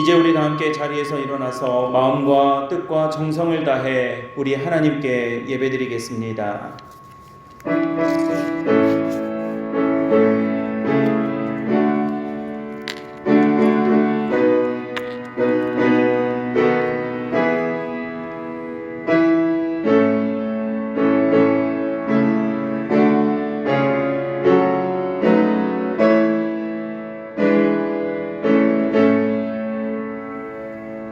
이제 우리 다 함께 자리에서 일어나서 마음과 뜻과 정성을 다해 우리 하나님께 예배드리겠습니다.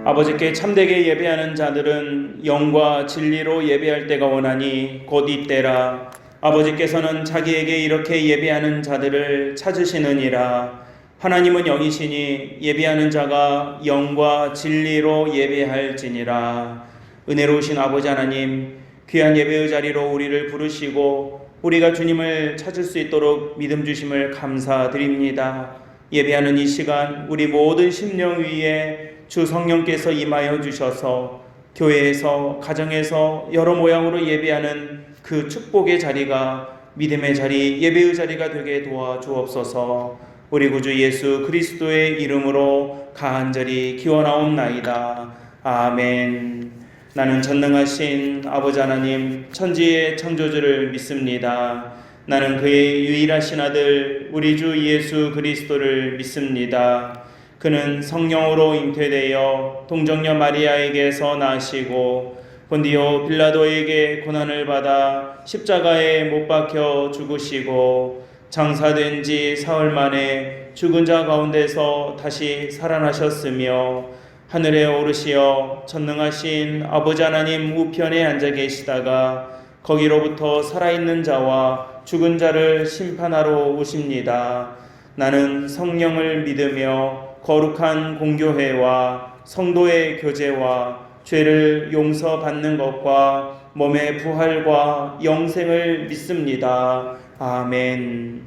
아버지께 참되게 예배하는 자들은 영과 진리로 예배할 때가 오나니 곧 이때라. 아버지께서는 자기에게 이렇게 예배하는 자들을 찾으시느니라. 하나님은 영이시니 예배하는 자가 영과 진리로 예배할지니라. 은혜로우신 아버지 하나님, 귀한 예배의 자리로 우리를 부르시고 우리가 주님을 찾을 수 있도록 믿음 주심을 감사드립니다. 예배하는 이 시간 우리 모든 심령 위에 주 성령께서 임하여 주셔서 교회에서 가정에서 여러 모양으로 예배하는 그 축복의 자리가 믿음의 자리, 예배의 자리가 되게 도와주옵소서. 우리 구주 예수 그리스도의 이름으로 간절히 기원하옵나이다. 아멘. 나는 전능하신 아버지 하나님 천지의 창조주를 믿습니다. 나는 그의 유일하신 아들 우리 주 예수 그리스도를 믿습니다. 그는 성령으로 잉태되어 동정녀 마리아에게서 나시고 본디오 빌라도에게 고난을 받아 십자가에 못 박혀 죽으시고 장사된 지 사흘 만에 죽은 자 가운데서 다시 살아나셨으며 하늘에 오르시어 전능하신 아버지 하나님 우편에 앉아 계시다가 거기로부터 살아있는 자와 죽은 자를 심판하러 오십니다. 나는 성령을 믿으며 거룩한 공교회와 성도의 교제와 죄를 용서받는 것과 몸의 부활과 영생을 믿습니다. 아멘.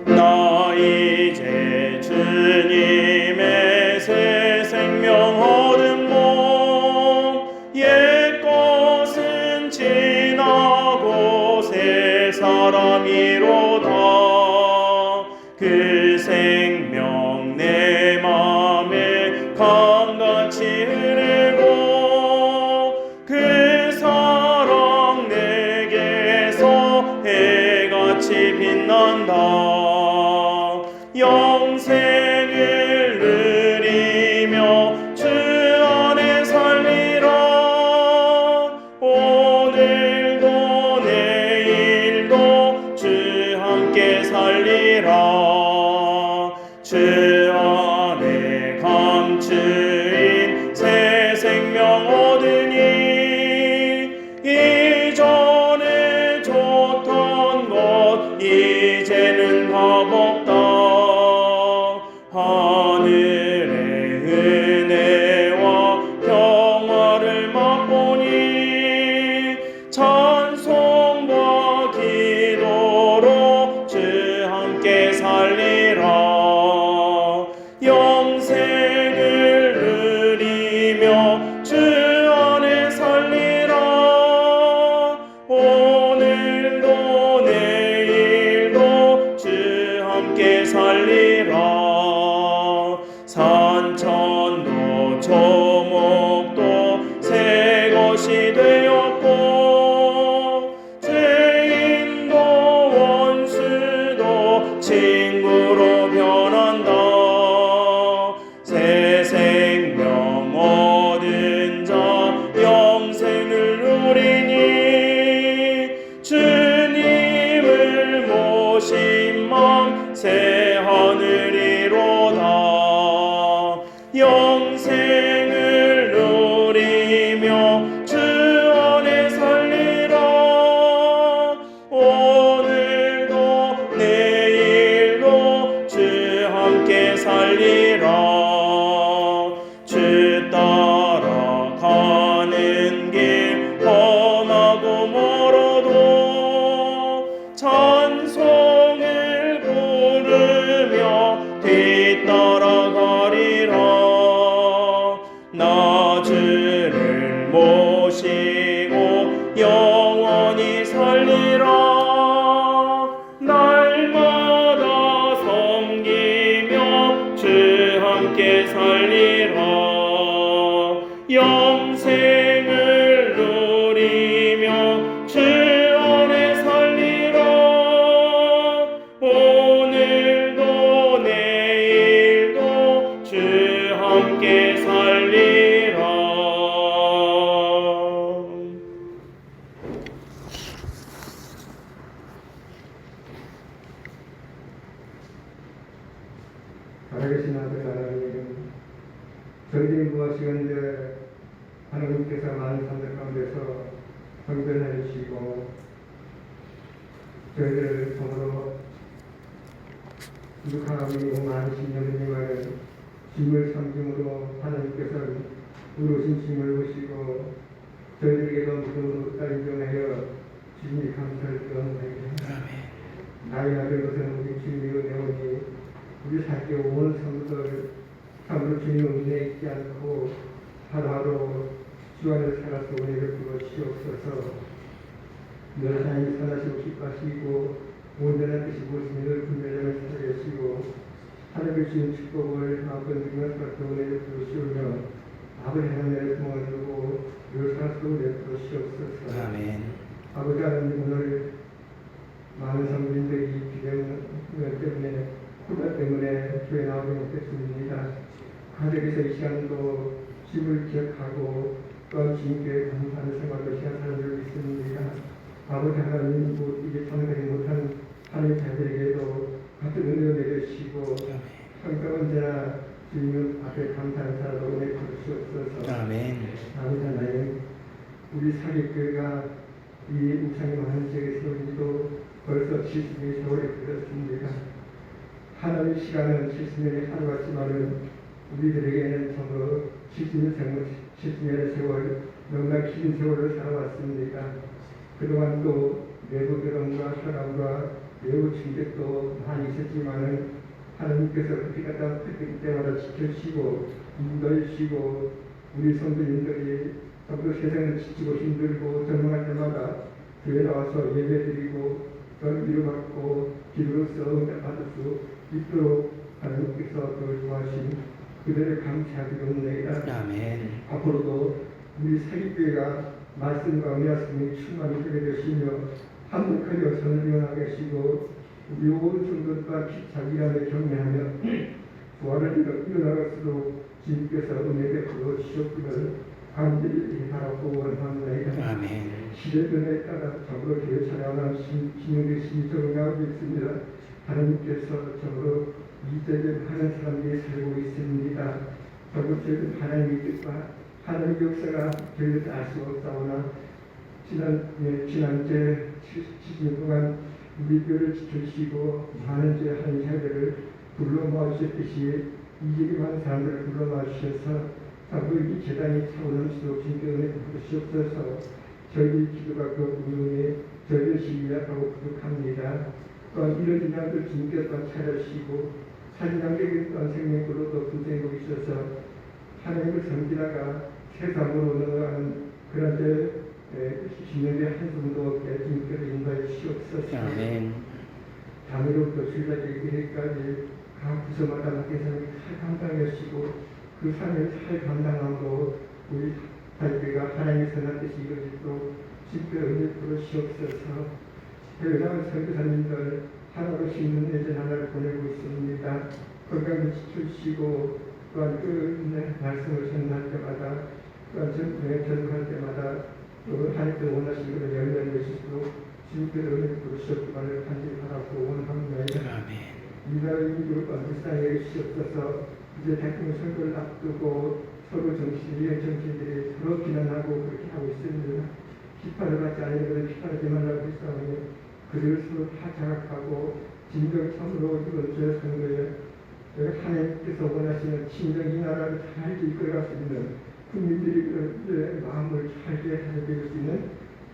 나 이제 주님의 새 생명 얻은 몸, 옛 것은 지나고 새 사람이로다. 그 생명 내 맘에 강같이 흐르고 그 사랑 내게서 해같이 빛난다. 영생을 누리며 주 안에 살리라. 오늘도 내일도 주 함께 살리라. 주 안에 감추인 새 생명 얻으니 이전에 좋던 것 이제는 값없다. 하늘의 은혜와 평화를 맛보니 찬송과 기도로 주 함께 살리라. 영생을 누리며 주 안에 살리라. 오늘도 내일도 주 함께 살리라. 산천도 초목도 새 것이 되었고 죄인도 원수도 친구로 변한다. 새 생명 얻은 자 영생을 누리니 주님을 모신 맘 새 하늘이로다. 영생을 누리며 주 안에 살리라. 오늘도 내일도 주 함께 살리라. 주 따라가는 길 험하고 멀어도 찬송을 부르며 뒤따라가리라. 함께 살리라. 살아계신 아들 하나님, 저희들이 무엇이건데 하나님께서 많은 사람들 가운데서 성전해 주시고 저희들을 통으로 거룩하고 많으신 여러님을 짐을 섬김으로 하나님께서 부르신 짐을 보시고 저희들에게도 믿음으로 인정하여 주님이 감사를 드렸나이다. 나의 아들 것은 우리 주님이여 내오니 우리 살게 온 성도들 참으로 주님 은혜에 있지 않고 하루하루 주 안에서 살아서 은혜를 부어주시옵소서. 늘 하나님 선하시고 기뻐하시고 온전한 뜻이 무엇이니 늘 분별하며 살아계시고 하나님의 주신 축복을 마음껏 누리며 살아서 은혜를 부어주시오며 아버지 하나님의 구멍을 두고 늘 살아서 은혜를 부어주시옵소서. 아멘. 아버지 하나님 오늘 많은 성도님들이 비대면 때문에 코로나 때문에 교회 나오지 못했습니다. 하늘에서 이 시간도 집을 기억하고 또한 주님께 감사하는 생활도 시간 사람들이 있습니다. 아버지 하나님 이게 참여하지 못한 하나님 자들에게도 같은 은혜를 내려주시고 항상 언제나 주님 앞에 감사하는 사람도 은혜 주시옵소서. 아멘. 아버지 하나님 우리 사립교회가 이 우상이 많은 지역에 세우기도 벌써 70년의 세월이 흘렀습니다. 하나님의 시간은 70년의 하루 같지만은 우리들에게는 전부 70년의 세월, 너무나 긴 세월을 살아왔습니다. 그동안 또 내부 괴로움과 혈압과 매우 충격도 많이 있었지만은 하나님께서 그때 때마다 지켜주시고 인도해주시고 우리 성도님들이 전부 세상을 지치고 힘들고 절망할 때마다 교회 나와서 예배드리고 또 위로받고 기도로서 응답받을 수 있도록 하나님께서 도와주신 그들을 감사드립니다. 아멘. 앞으로도 우리 사립교회가 말씀과 은혜하심이 충만히 되게 되시며 한국하여 선을 이어나게 하시고 우리 온 성도들과 자기 안에 격려하며 부활을 이어나갈수록 주님께서 은혜 베풀어 주셨기를 간절히 바라고 원합니다. 아멘. 시대변화에 따라 적으로 교회 차량하는 진영되심이 적응하고 있습니다. 하나님께서 적으로 이제는 많은 사람들이 살고 있습니다. 적으로 저희는 하나님의 뜻과 하나님의 역사가 저희들 알 수 없사오나 지난주에 70년 동안 우리 교회를 지켜주시고 많은 제 하나님 자들을 불러 모아주셨듯이 이제는 많은 사람들을 불러 모아주셔서 바로 이 재단이 차오름수록 주님께 은혜 부르시옵소서. 저희의 기도가 그 운용에 저희의 시기약하고 부족합니다. 또한 이런 인양들 주님께 또한 차려주시고 사진양적인 또한 생명으로도 분생하고 있어서 하나님을 섬기다가 세상으로 넘어가는 그런 데 신령의 한숨도 주님께서 인도해 주시옵소서. 아멘. 담으로부터 주일날에 이르기까지 각 부서마다 맡긴 사람이 잘 감당하시고 그 삶을 잘 감당함으로 우리 발교가 하나님의 선한 뜻이 이루어지도록 주님께 은혜 부르시옵소서. 교회나 선교사님들 하나로 심는 예전 하나를 보내고 있습니다. 건강을 지켜주시고 또한 그 말씀을 전할 때마다 또한 전할 때마다 또 하나님께서 원하시는 것을 열매를 내시도록 주님께서 은혜 부르시옵기를 간절히 바라고 원합니다. 아멘. 이날 이후로 불쌍히 해주시옵소서. 이제 대통령 선거를 앞두고 서로 정치인들이 서로 비난하고 그렇게 하고 있습니다. 비판을 받지 않으면 그들 비판하지 말라고 했사오니 그들을 서로 다 자각하고 진정성으로 이번 주의 선거에 하나님께서 원하시는 진정 이 나라를 잘 이끌어갈 수 있는 국민들이 그들의 마음을 잘게 해줄 수 있는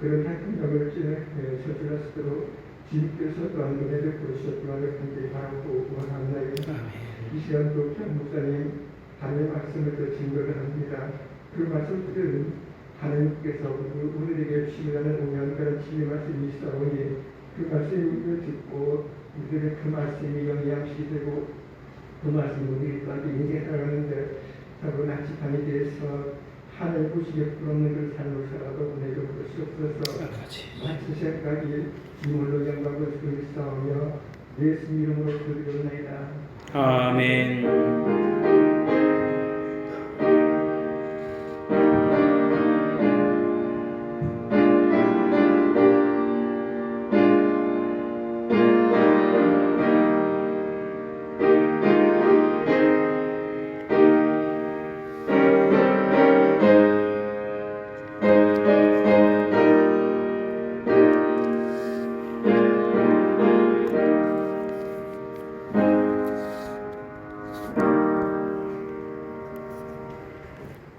그런 대통령을 저질할 수 있도록 주님께서 또한 은혜를 부르셨기를 간절히 바라고 원합니다. 이 시간도 현 목사님 하나님의 말씀을 더 증거를 합니다. 그 말씀들은 하나님께서 우리에게 주시려는 오면가는 진리 말씀이 있사오니 그 말씀을 듣고 우리들의 그 말씀이 영양식이 되고 그 말씀이 우리 또한 인생에 살아가는데 서로 나치판에 대해서 하나님 보시기에 부럽는 그 삶을 살아도 은혜를 부르시옵소서. 마치 생각이 이물로 영광을 드리사오며 예수 이름으로 드리옵나이다. 아멘.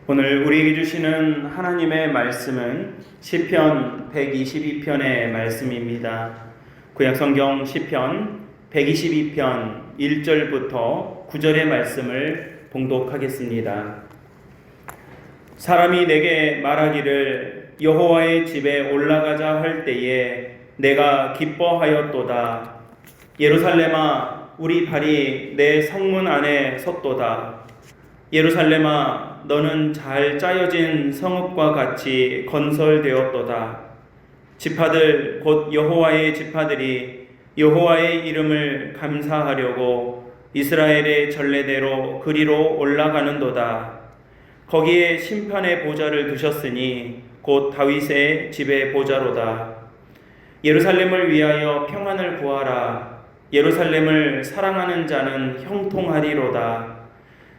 오늘 우리에게 주시는 하나님의 말씀은 시편 122편의 말씀입니다. 구약성경 시편 122편 1절부터 9절의 말씀을 봉독하겠습니다. 사람이 내게 말하기를 여호와의 집에 올라가자 할 때에 내가 기뻐하였도다. 예루살렘아, 우리 발이 내 성문 안에 섰도다. 예루살렘아, 너는 잘 짜여진 성읍과 같이 건설되었도다. 지파들 곧 여호와의 지파들이 여호와의 이름을 감사하려고 이스라엘의 전례대로 그리로 올라가는도다. 거기에 심판의 보좌를 두셨으니 곧 다윗의 집의 보좌로다. 예루살렘을 위하여 평안을 구하라. 예루살렘을 사랑하는 자는 형통하리로다.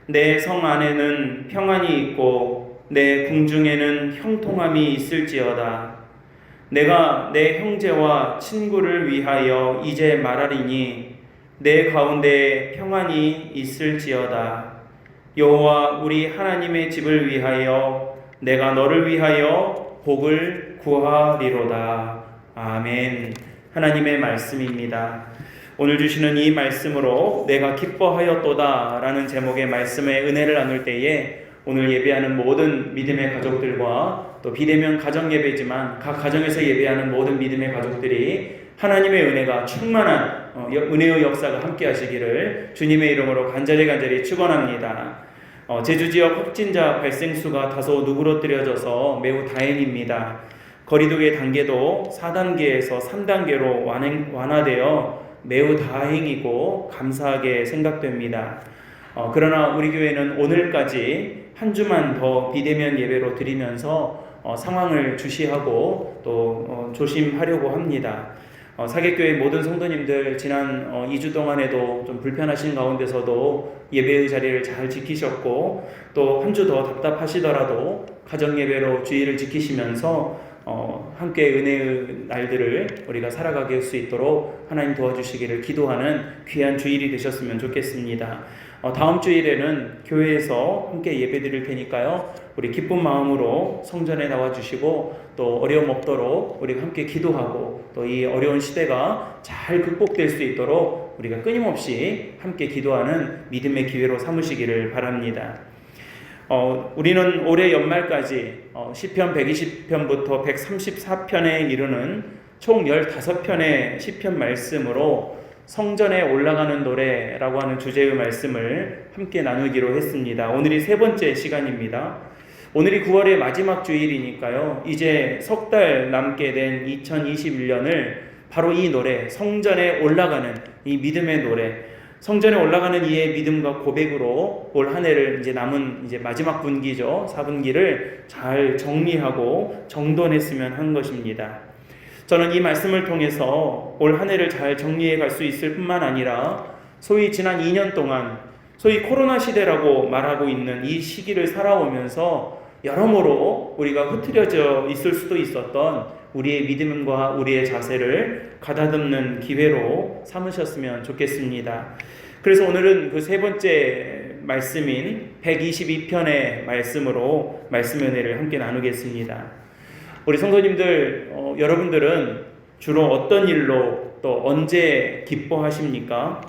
내 성 안에는 평안이 있고 내 궁중에는 형통함이 있을지어다. 내가 내 형제와 친구를 위하여 이제 말하리니 내 가운데에 평안이 있을지어다. 여호와 우리 하나님의 집을 위하여 내가 너를 위하여 복을 구하리로다. 아멘. 하나님의 말씀입니다. 오늘 주시는 이 말씀으로 내가 기뻐하였도다 라는 제목의 말씀의 은혜를 나눌 때에 오늘 예배하는 모든 믿음의 가족들과 또 비대면 가정예배지만 각 가정에서 예배하는 모든 믿음의 가족들이 하나님의 은혜가 충만한 은혜의 역사가 함께 하시기를 주님의 이름으로 간절히 축원합니다. 제주지역 확진자 발생수가 다소 누그러뜨려져서 매우 다행입니다. 거리두기 단계도 4단계에서 3단계로 완화되어 매우 다행이고 감사하게 생각됩니다. 그러나 우리 교회는 오늘까지 한 주만 더 비대면 예배로 드리면서 상황을 주시하고 또 조심하려고 합니다. 사객교회 모든 성도님들 지난 2주 동안에도 좀 불편하신 가운데서도 예배의 자리를 잘 지키셨고 또 한 주 더 답답하시더라도 가정예배로 주의를 지키시면서 함께 은혜의 날들을 우리가 살아가게 할 수 있도록 하나님 도와주시기를 기도하는 귀한 주일이 되셨으면 좋겠습니다. 다음 주일에는 교회에서 함께 예배 드릴 테니까요. 우리 기쁜 마음으로 성전에 나와주시고 또 어려움 없도록 우리가 함께 기도하고 또 이 어려운 시대가 잘 극복될 수 있도록 우리가 끊임없이 함께 기도하는 믿음의 기회로 삼으시기를 바랍니다. 우리는 올해 연말까지 시편 120편부터 134편에 이르는 총 15편의 시편 말씀으로 성전에 올라가는 노래라고 하는 주제의 말씀을 함께 나누기로 했습니다. 오늘이 세 번째 시간입니다. 오늘이 9월의 마지막 주일이니까요. 이제 석 달 남게 된 2021년을 바로 이 노래, 성전에 올라가는 이 믿음의 노래, 성전에 올라가는 이의 믿음과 고백으로 올 한 해를 이제 남은 이제 마지막 분기죠. 4분기를 잘 정리하고 정돈했으면 한 것입니다. 저는 이 말씀을 통해서 올 한 해를 잘 정리해 갈 수 있을 뿐만 아니라 소위 지난 2년 동안 소위 코로나 시대라고 말하고 있는 이 시기를 살아오면서 여러모로 우리가 흐트려져 있을 수도 있었던 우리의 믿음과 우리의 자세를 가다듬는 기회로 삼으셨으면 좋겠습니다. 그래서 오늘은 그 세 번째 말씀인 122편의 말씀으로 말씀의 은혜를 함께 나누겠습니다. 우리 성도님들, 여러분들은 주로 어떤 일로 또 언제 기뻐하십니까?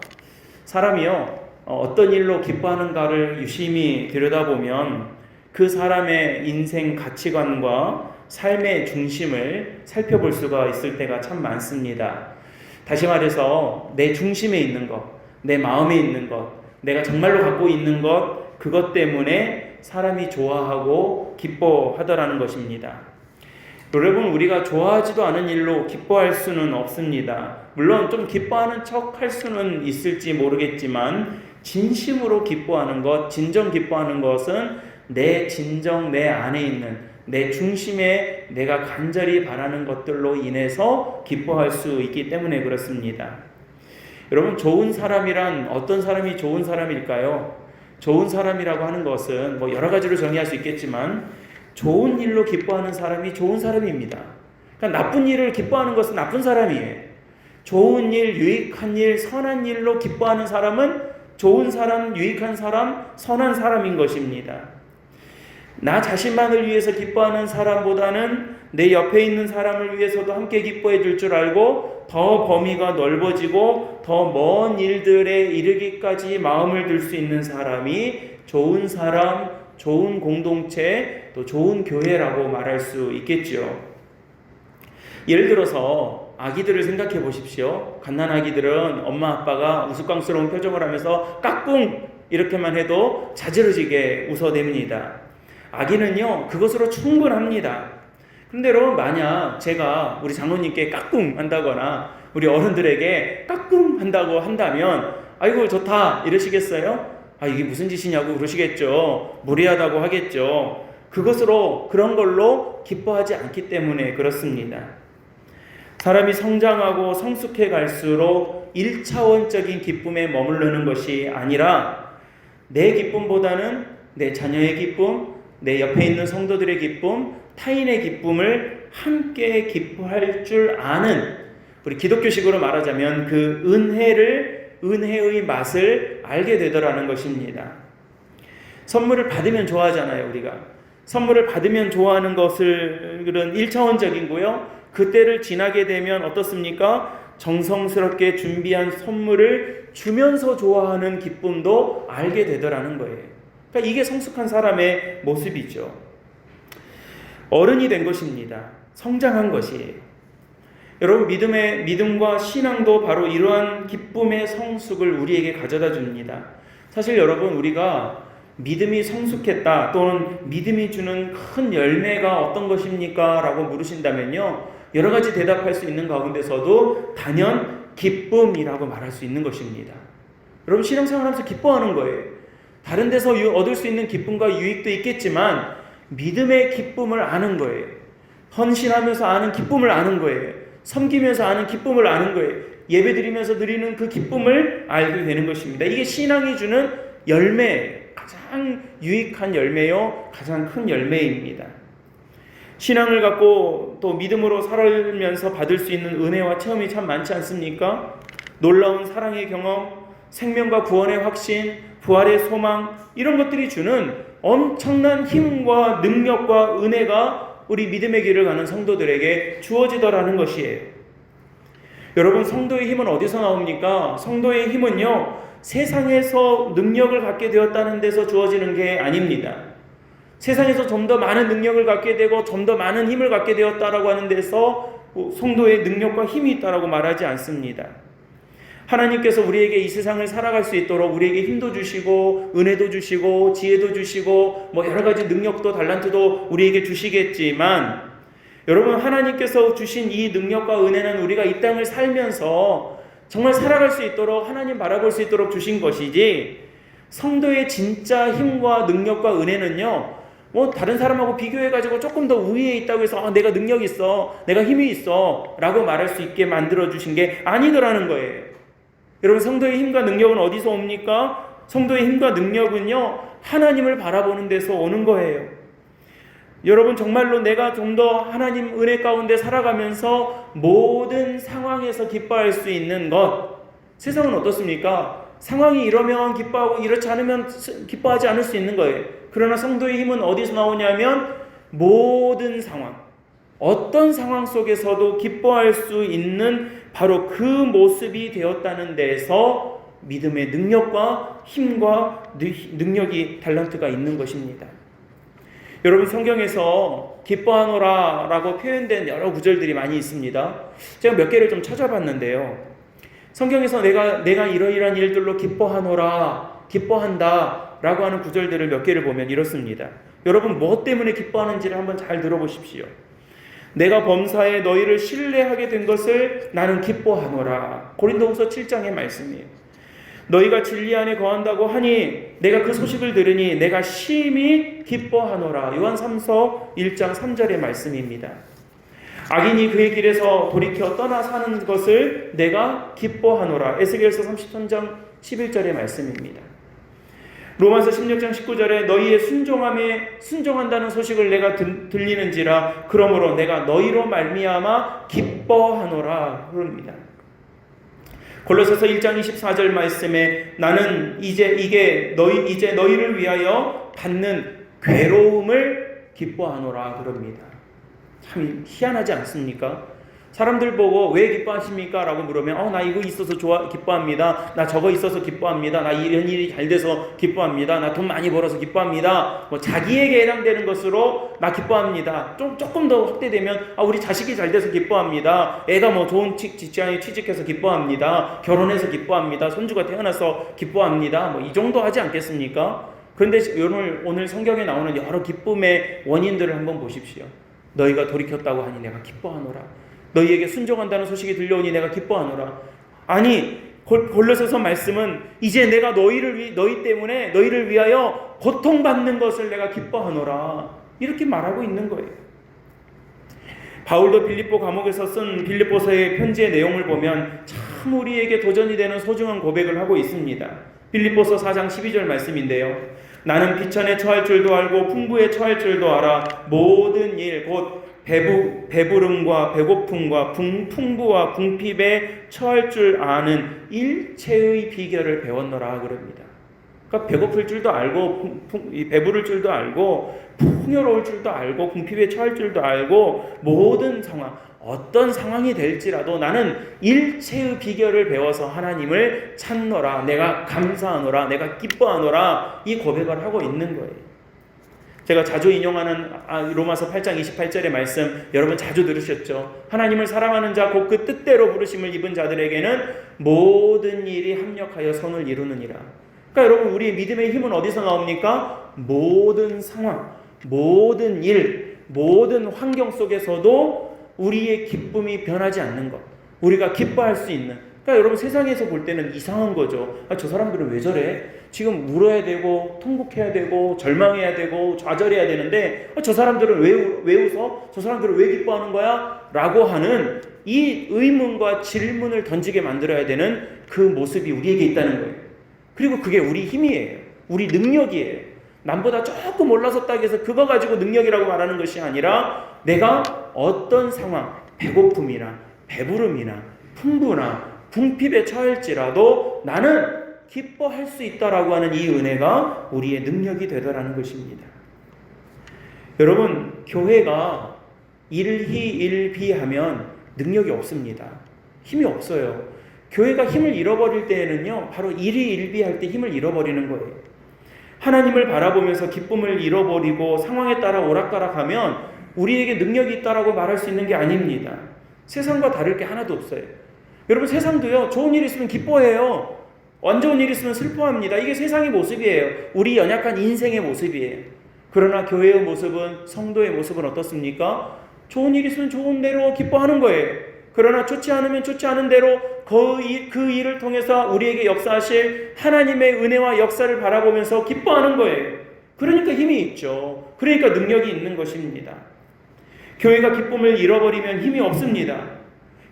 사람이요, 어떤 일로 기뻐하는가를 유심히 들여다보면 그 사람의 인생 가치관과 삶의 중심을 살펴볼 수가 있을 때가 참 많습니다. 다시 말해서 내 중심에 있는 것, 내 마음에 있는 것, 내가 정말로 갖고 있는 것, 그것 때문에 사람이 좋아하고 기뻐하더라는 것입니다. 여러분, 우리가 좋아하지도 않은 일로 기뻐할 수는 없습니다. 물론 좀 기뻐하는 척 할 수는 있을지 모르겠지만 진심으로 기뻐하는 것, 진정 기뻐하는 것은 내 안에 있는 내 중심에 내가 간절히 바라는 것들로 인해서 기뻐할 수 있기 때문에 그렇습니다. 여러분, 좋은 사람이란 어떤 사람이 좋은 사람일까요? 좋은 사람이라고 하는 것은 여러 가지로 정의할 수 있겠지만 좋은 일로 기뻐하는 사람이 좋은 사람입니다. 그러니까 나쁜 일을 기뻐하는 것은 나쁜 사람이에요. 좋은 일, 유익한 일, 선한 일로 기뻐하는 사람은 좋은 사람, 유익한 사람, 선한 사람인 것입니다. 나 자신만을 위해서 기뻐하는 사람보다는 내 옆에 있는 사람을 위해서도 함께 기뻐해 줄 줄 알고 더 범위가 넓어지고 더 먼 일들에 이르기까지 마음을 들 수 있는 사람이 좋은 사람, 좋은 공동체, 또 좋은 교회라고 말할 수 있겠죠. 예를 들어서 아기들을 생각해 보십시오. 갓난아기들은 엄마 아빠가 우스꽝스러운 표정을 하면서 까꿍 이렇게만 해도 자지러지게 웃어댑니다. 아기는요 그것으로 충분합니다. 그런데 여러분, 만약 제가 우리 장로님께 까꿍 한다거나 우리 어른들에게 까꿍 한다고 한다면 아이고 좋다 이러시겠어요? 아 이게 무슨 짓이냐고 그러시겠죠. 무례하다고 하겠죠. 그것으로 그런 걸로 기뻐하지 않기 때문에 그렇습니다. 사람이 성장하고 성숙해 갈수록 1차원적인 기쁨에 머무르는 것이 아니라 내 기쁨보다는 내 자녀의 기쁨, 내 옆에 있는 성도들의 기쁨, 타인의 기쁨을 함께 기뻐할 줄 아는, 우리 기독교식으로 말하자면 그 은혜의 맛을 알게 되더라는 것입니다. 선물을 받으면 좋아하잖아요. 우리가 선물을 받으면 좋아하는 것은 1차원적이고요. 그때를 지나게 되면 어떻습니까? 정성스럽게 준비한 선물을 주면서 좋아하는 기쁨도 알게 되더라는 거예요. 그러니까 이게 성숙한 사람의 모습이죠. 어른이 된 것입니다. 성장한 것이에요. 여러분, 믿음과 신앙도 바로 이러한 기쁨의 성숙을 우리에게 가져다 줍니다. 사실 여러분, 우리가 믿음이 성숙했다 또는 믿음이 주는 큰 열매가 어떤 것입니까? 라고 물으신다면요, 여러 가지 대답할 수 있는 가운데서도 단연 기쁨이라고 말할 수 있는 것입니다. 여러분, 신앙생활하면서 기뻐하는 거예요. 다른 데서 얻을 수 있는 기쁨과 유익도 있겠지만 믿음의 기쁨을 아는 거예요. 헌신하면서 아는 기쁨을 아는 거예요. 섬기면서 아는 기쁨을 아는 거예요. 예배드리면서 누리는 그 기쁨을 알게 되는 것입니다. 이게 신앙이 주는 열매, 가장 유익한 열매요, 가장 큰 열매입니다. 신앙을 갖고 또 믿음으로 살면서 받을 수 있는 은혜와 체험이 참 많지 않습니까? 놀라운 사랑의 경험, 생명과 구원의 확신, 부활의 소망, 이런 것들이 주는 엄청난 힘과 능력과 은혜가 우리 믿음의 길을 가는 성도들에게 주어지더라는 것이에요. 여러분, 성도의 힘은 어디서 나옵니까? 성도의 힘은요, 세상에서 능력을 갖게 되었다는 데서 주어지는 게 아닙니다. 세상에서 좀 더 많은 능력을 갖게 되고 좀 더 많은 힘을 갖게 되었다라고 하는 데서 성도의 능력과 힘이 있다라고 말하지 않습니다. 하나님께서 우리에게 이 세상을 살아갈 수 있도록 우리에게 힘도 주시고 은혜도 주시고 지혜도 주시고 여러 가지 능력도 달란트도 우리에게 주시겠지만, 여러분, 하나님께서 주신 이 능력과 은혜는 우리가 이 땅을 살면서 정말 살아갈 수 있도록, 하나님 바라볼 수 있도록 주신 것이지, 성도의 진짜 힘과 능력과 은혜는요, 다른 사람하고 비교해가지고 조금 더 우위에 있다고 해서 내가 능력이 있어, 내가 힘이 있어 라고 말할 수 있게 만들어주신 게 아니더라는 거예요. 여러분, 성도의 힘과 능력은 어디서 옵니까? 성도의 힘과 능력은요, 하나님을 바라보는 데서 오는 거예요. 여러분, 정말로 내가 좀 더 하나님 은혜 가운데 살아가면서 모든 상황에서 기뻐할 수 있는 것, 세상은 어떻습니까? 상황이 이러면 기뻐하고 이렇지 않으면 기뻐하지 않을 수 있는 거예요. 그러나 성도의 힘은 어디서 나오냐면 모든 상황, 어떤 상황 속에서도 기뻐할 수 있는 바로 그 모습이 되었다는 데에서 믿음의 능력과 힘과 능력이, 달란트가 있는 것입니다. 여러분, 성경에서 기뻐하노라 라고 표현된 여러 구절들이 많이 있습니다. 제가 몇 개를 좀 찾아봤는데요, 성경에서 내가 이러이러한 일들로 기뻐하노라, 기뻐한다 라고 하는 구절들을 몇 개를 보면 이렇습니다. 여러분, 무엇 때문에 기뻐하는지를 한번 잘 들어보십시오. 내가 범사에 너희를 신뢰하게 된 것을 나는 기뻐하노라. 고린도후서 7장의 말씀이에요. 너희가 진리 안에 거한다고 하니 내가 그 소식을 들으니 내가 심히 기뻐하노라. 요한 3서 1장 3절의 말씀입니다. 악인이 그의 길에서 돌이켜 떠나 사는 것을 내가 기뻐하노라. 에스겔서 33장 11절의 말씀입니다. 로마서 16장 19절에 너희의 순종한다는 소식을 내가 들리는지라 그러므로 내가 너희로 말미암아 기뻐하노라 그럽니다. 골로새서 1장 24절 말씀에 나는 이제 너희를 위하여 받는 괴로움을 기뻐하노라 그럽니다. 참 희한하지 않습니까? 사람들 보고 왜 기뻐하십니까? 라고 물으면 나 이거 있어서 기뻐합니다. 나 저거 있어서 기뻐합니다. 나 이런 일이 잘 돼서 기뻐합니다. 나 돈 많이 벌어서 기뻐합니다. 뭐 자기에게 해당되는 것으로 나 기뻐합니다. 조금 더 확대되면 우리 자식이 잘 돼서 기뻐합니다. 애가 뭐 좋은 직장에 취직해서 기뻐합니다. 결혼해서 기뻐합니다. 손주가 태어나서 기뻐합니다. 뭐 이 정도 하지 않겠습니까? 그런데 오늘 성경에 나오는 여러 기쁨의 원인들을 한번 보십시오. 너희가 돌이켰다고 하니 내가 기뻐하노라. 너희에게 순종한다는 소식이 들려오니 내가 기뻐하노라. 아니 골로새서 말씀은 이제 내가 너희 때문에 너희를 위하여 고통받는 것을 내가 기뻐하노라 이렇게 말하고 있는 거예요. 바울도 빌립보 감옥에서 쓴 빌립보서의 편지의 내용을 보면 참 우리에게 도전이 되는 소중한 고백을 하고 있습니다. 빌립보서 4장 12절 말씀인데요. 나는 비천에 처할 줄도 알고 풍부에 처할 줄도 알아. 모든 일 곧 배부름과 배고픔과 풍부와 궁핍에 처할 줄 아는 일체의 비결을 배웠노라 그럽니다. 그러니까 배고플 줄도 알고 배부를 줄도 알고 풍요로울 줄도 알고 궁핍에 처할 줄도 알고 모든 상황 어떤 상황이 될지라도 나는 일체의 비결을 배워서 하나님을 찾노라. 내가 감사하노라. 내가 기뻐하노라. 이 고백을 하고 있는 거예요. 제가 자주 인용하는 로마서 8장 28절의 말씀 여러분 자주 들으셨죠? 하나님을 사랑하는 자 곧 그 뜻대로 부르심을 입은 자들에게는 모든 일이 합력하여 선을 이루느니라. 그러니까 여러분 우리의 믿음의 힘은 어디서 나옵니까? 모든 상황, 모든 일, 모든 환경 속에서도 우리의 기쁨이 변하지 않는 것, 우리가 기뻐할 수 있는. 그러니까 여러분 세상에서 볼 때는 이상한 거죠. 저 사람들은 왜 저래? 지금 울어야 되고 통곡해야 되고 절망해야 되고 좌절해야 되는데 저 사람들은 왜 웃어? 저 사람들은 왜 기뻐하는 거야? 라고 하는 이 의문과 질문을 던지게 만들어야 되는 그 모습이 우리에게 있다는 거예요. 그리고 그게 우리 힘이에요. 우리 능력이에요. 남보다 조금 올라섰다고 해서 그거 가지고 능력이라고 말하는 것이 아니라 내가 어떤 상황, 배고픔이나 배부름이나 풍부나 궁핍에 처할지라도 나는 기뻐할 수 있다라고 하는 이 은혜가 우리의 능력이 되더라는 것입니다. 여러분, 교회가 일희일비하면 능력이 없습니다. 힘이 없어요. 교회가 힘을 잃어버릴 때에는요, 바로 일희일비할 때 힘을 잃어버리는 거예요. 하나님을 바라보면서 기쁨을 잃어버리고 상황에 따라 오락가락하면 우리에게 능력이 있다라고 말할 수 있는 게 아닙니다. 세상과 다를 게 하나도 없어요. 여러분 세상도요, 좋은 일 있으면 기뻐해요. 안 좋은 일 있으면 슬퍼합니다. 이게 세상의 모습이에요. 우리 연약한 인생의 모습이에요. 그러나 교회의 모습은, 성도의 모습은 어떻습니까? 좋은 일 있으면 좋은 대로 기뻐하는 거예요. 그러나 좋지 않으면 좋지 않은 대로 그 일을 통해서 우리에게 역사하실 하나님의 은혜와 역사를 바라보면서 기뻐하는 거예요. 그러니까 힘이 있죠. 그러니까 능력이 있는 것입니다. 교회가 기쁨을 잃어버리면 힘이 없습니다.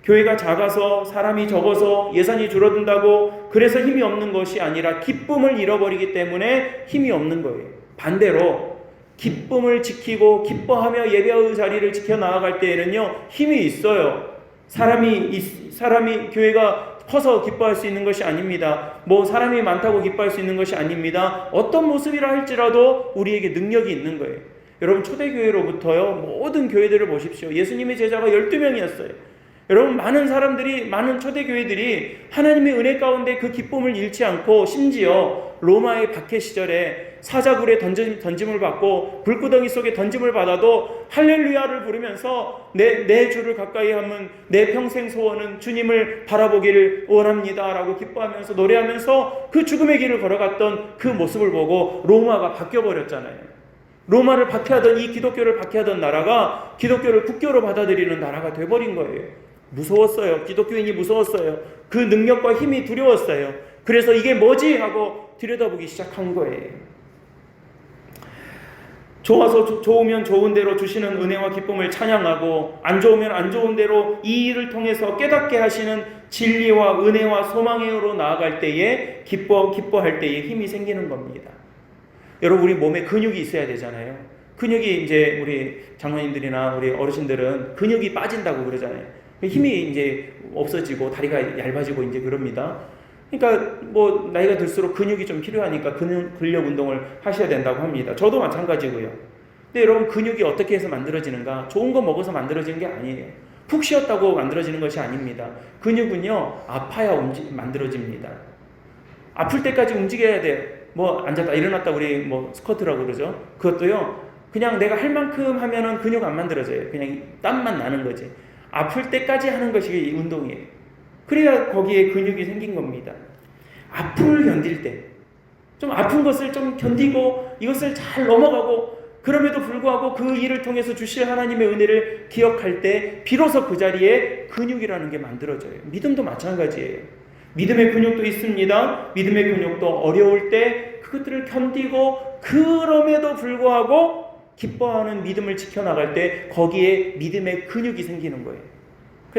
교회가 작아서 사람이 적어서 예산이 줄어든다고 그래서 힘이 없는 것이 아니라 기쁨을 잃어버리기 때문에 힘이 없는 거예요. 반대로 기쁨을 지키고 기뻐하며 예배의 자리를 지켜나아갈 때에는요, 힘이 있어요. 사람이 교회가 커서 기뻐할 수 있는 것이 아닙니다. 뭐 사람이 많다고 기뻐할 수 있는 것이 아닙니다. 어떤 모습이라 할지라도 우리에게 능력이 있는 거예요. 여러분 초대교회로부터요, 모든 교회들을 보십시오. 예수님의 제자가 12명이었어요. 여러분 많은 사람들이, 많은 초대교회들이 하나님의 은혜 가운데 그 기쁨을 잃지 않고 심지어 로마의 박해 시절에 사자굴에 던짐을 받고 불구덩이 속에 던짐을 받아도 할렐루야를 부르면서 내 주를 가까이 하면 내 평생 소원은 주님을 바라보기를 원합니다 라고 기뻐하면서 노래하면서 그 죽음의 길을 걸어갔던 그 모습을 보고 로마가 바뀌어버렸잖아요. 로마를 박해하던, 이 기독교를 박해하던 나라가 기독교를 국교로 받아들이는 나라가 돼버린 거예요. 무서웠어요. 기독교인이 무서웠어요. 그 능력과 힘이 두려웠어요. 그래서 이게 뭐지? 하고 들여다보기 시작한 거예요. 좋으면 좋은 대로 주시는 은혜와 기쁨을 찬양하고 안 좋으면 안 좋은 대로 이 일을 통해서 깨닫게 하시는 진리와 은혜와 소망으로 나아갈 때에 기뻐할 때에 힘이 생기는 겁니다. 여러분 우리 몸에 근육이 있어야 되잖아요. 근육이 이제 우리 장로님들이나 우리 어르신들은 근육이 빠진다고 그러잖아요. 힘이 이제 없어지고 다리가 얇아지고 이제 그럽니다. 그러니까 뭐 나이가 들수록 근육이 좀 필요하니까 근력 운동을 하셔야 된다고 합니다. 저도 마찬가지고요. 근데 여러분, 근육이 어떻게 해서 만들어지는가? 좋은 거 먹어서 만들어지는 게 아니에요. 푹 쉬었다고 만들어지는 것이 아닙니다. 근육은요, 아파야 만들어집니다. 아플 때까지 움직여야 돼. 뭐 앉았다 일어났다 우리 뭐 스쿼트라고 그러죠. 그것도요, 그냥 내가 할 만큼 하면은 근육 안 만들어져요. 그냥 땀만 나는 거지. 아플 때까지 하는 것이 운동이에요. 그래야 거기에 근육이 생긴 겁니다. 아픔을 견딜 때, 좀 아픈 것을 좀 견디고 이것을 잘 넘어가고, 그럼에도 불구하고 그 일을 통해서 주실 하나님의 은혜를 기억할 때 비로소 그 자리에 근육이라는 게 만들어져요. 믿음도 마찬가지예요. 믿음의 근육도 있습니다. 믿음의 근육도 어려울 때 그것들을 견디고, 그럼에도 불구하고 기뻐하는 믿음을 지켜나갈 때 거기에 믿음의 근육이 생기는 거예요.